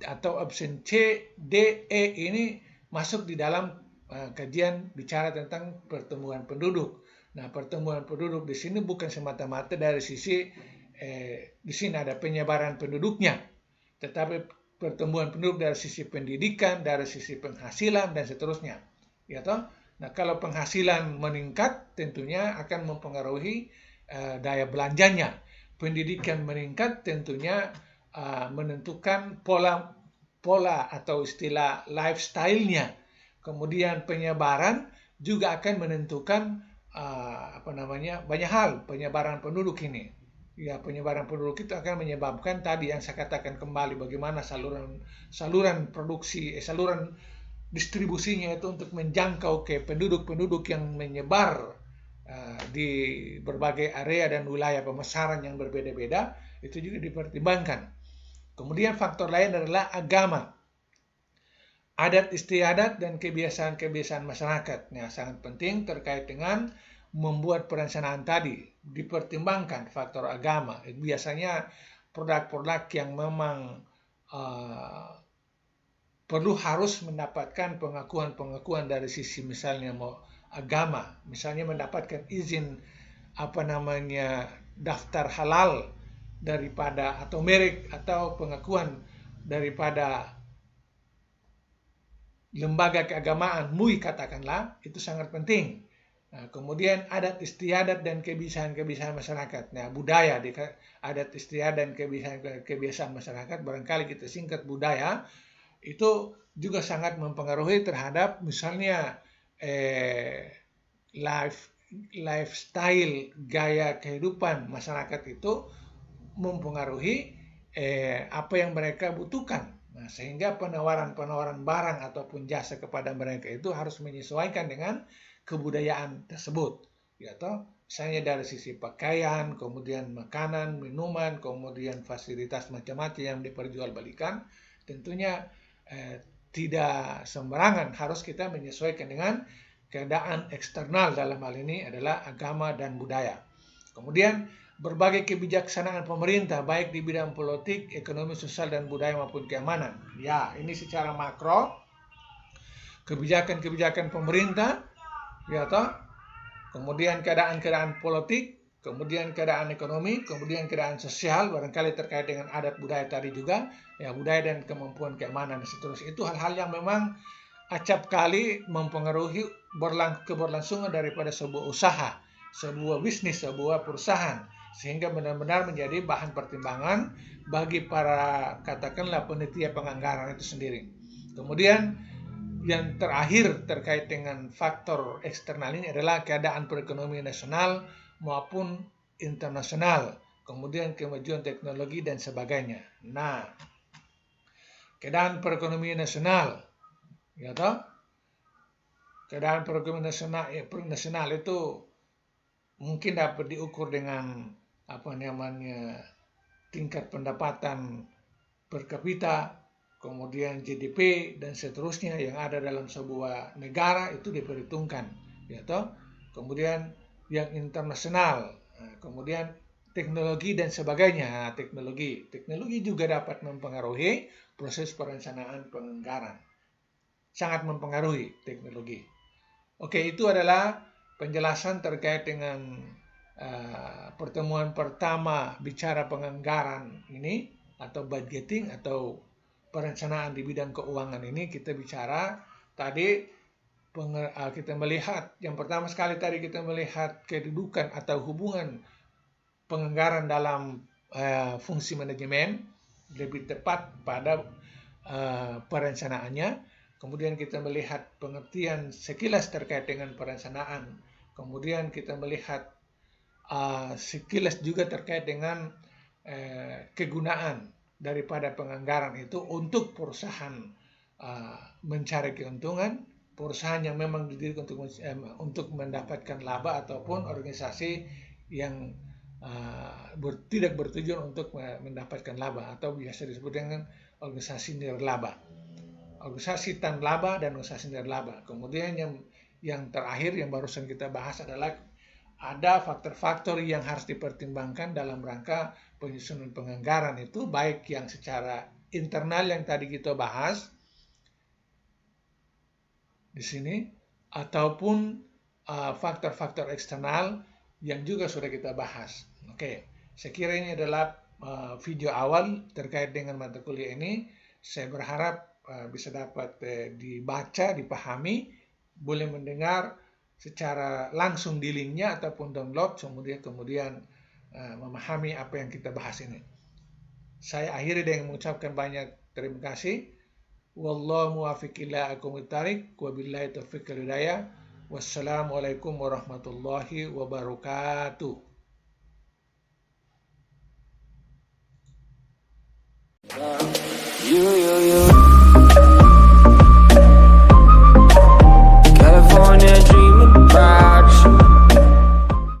atau option C, D, E ini masuk di dalam kajian bicara tentang pertumbuhan penduduk. Nah, pertumbuhan penduduk di sini bukan semata-mata dari sisi di sini ada penyebaran penduduknya, tetapi pertumbuhan penduduk dari sisi pendidikan, dari sisi penghasilan dan seterusnya. Ya toh? Nah, kalau penghasilan meningkat tentunya akan mempengaruhi daya belanjanya. Pendidikan meningkat tentunya menentukan pola atau istilah lifestyle-nya. Kemudian penyebaran juga akan menentukan banyak hal, penyebaran penduduk ini. Ya, penyebaran penduduk itu akan menyebabkan tadi yang saya katakan kembali, bagaimana saluran produksi, saluran distribusinya itu untuk menjangkau ke penduduk-penduduk yang menyebar di berbagai area dan wilayah pemasaran yang berbeda-beda, itu juga dipertimbangkan. Kemudian faktor lain adalah agama, adat istiadat dan kebiasaan-kebiasaan masyarakat. Nah, sangat penting terkait dengan membuat perencanaan tadi, dipertimbangkan faktor agama. Biasanya produk-produk yang memang perlu harus mendapatkan pengakuan dari sisi misalnya agama, misalnya mendapatkan izin daftar halal daripada atau merek atau pengakuan daripada lembaga keagamaan MUI katakanlah, itu sangat penting. Nah, kemudian adat istiadat dan kebiasaan-kebiasaan masyarakat. Nah, budaya, adat istiadat dan kebiasaan masyarakat, barangkali kita singkat budaya, itu juga sangat mempengaruhi terhadap misalnya lifestyle, gaya kehidupan masyarakat itu mempengaruhi apa yang mereka butuhkan. Nah, sehingga penawaran-penawaran barang ataupun jasa kepada mereka itu harus menyesuaikan dengan kebudayaan tersebut. Ya toh, misalnya dari sisi pakaian, kemudian makanan, minuman, kemudian fasilitas macam-macam yang diperjualbelikan, tentunya tidak sembarangan, harus kita menyesuaikan dengan keadaan eksternal, dalam hal ini adalah agama dan budaya. Kemudian berbagai kebijaksanaan pemerintah baik di bidang politik, ekonomi, sosial, dan budaya maupun keamanan. Ya, ini secara makro kebijakan-kebijakan pemerintah, ya toh. Kemudian keadaan-keadaan politik, kemudian keadaan ekonomi, kemudian keadaan sosial, barangkali terkait dengan adat budaya tadi juga, ya budaya dan kemampuan keamanan dan seterusnya. Itu hal-hal yang memang acap kali mempengaruhi keberlangsungan daripada sebuah usaha, sebuah bisnis, sebuah perusahaan, sehingga benar-benar menjadi bahan pertimbangan bagi para katakanlah panitia penganggaran itu sendiri. Kemudian yang terakhir terkait dengan faktor eksternal ini adalah keadaan perekonomian nasional maupun internasional, kemudian kemajuan teknologi dan sebagainya. Nah, keadaan perekonomian nasional, ya toh, keadaan perekonomian nasional itu mungkin dapat diukur dengan tingkat pendapatan per kapita, kemudian GDP dan seterusnya yang ada dalam sebuah negara itu diperhitungkan, ya toh. Kemudian yang internasional, kemudian teknologi dan sebagainya. Teknologi juga dapat mempengaruhi proses perencanaan penganggaran, sangat mempengaruhi teknologi. Oke, itu adalah penjelasan terkait dengan pertemuan pertama bicara penganggaran ini atau budgeting atau perencanaan di bidang keuangan ini. Kita bicara tadi, kita melihat yang pertama sekali tadi kita melihat kedudukan atau hubungan penganggaran dalam fungsi manajemen, lebih tepat pada perencanaannya. Kemudian kita melihat pengertian sekilas terkait dengan perencanaan. Kemudian kita melihat sekilas juga terkait dengan kegunaan daripada penganggaran itu untuk perusahaan mencari keuntungan, perusahaan yang memang didirikan untuk mendapatkan laba, ataupun organisasi yang tidak bertujuan untuk mendapatkan laba atau biasa disebut dengan organisasi nirlaba. Organisasi tan laba dan organisasi nirlaba. Kemudian yang terakhir yang barusan kita bahas adalah ada faktor-faktor yang harus dipertimbangkan dalam rangka penyusunan penganggaran itu, baik yang secara internal yang tadi kita bahas di sini, ataupun faktor-faktor eksternal yang juga sudah kita bahas. Oke, saya kira ini adalah video awal terkait dengan mata kuliah ini. Saya berharap bisa dapat dibaca, dipahami, boleh mendengar secara langsung di linknya ataupun download, kemudian memahami apa yang kita bahas ini. Saya akhiri dengan mengucapkan banyak terima kasih. Wallahu muwaffiq ila aqwamit thariq, wabillahi taufiq wal hidayah. Wassalamualaikum warahmatullahi wabarakatuh.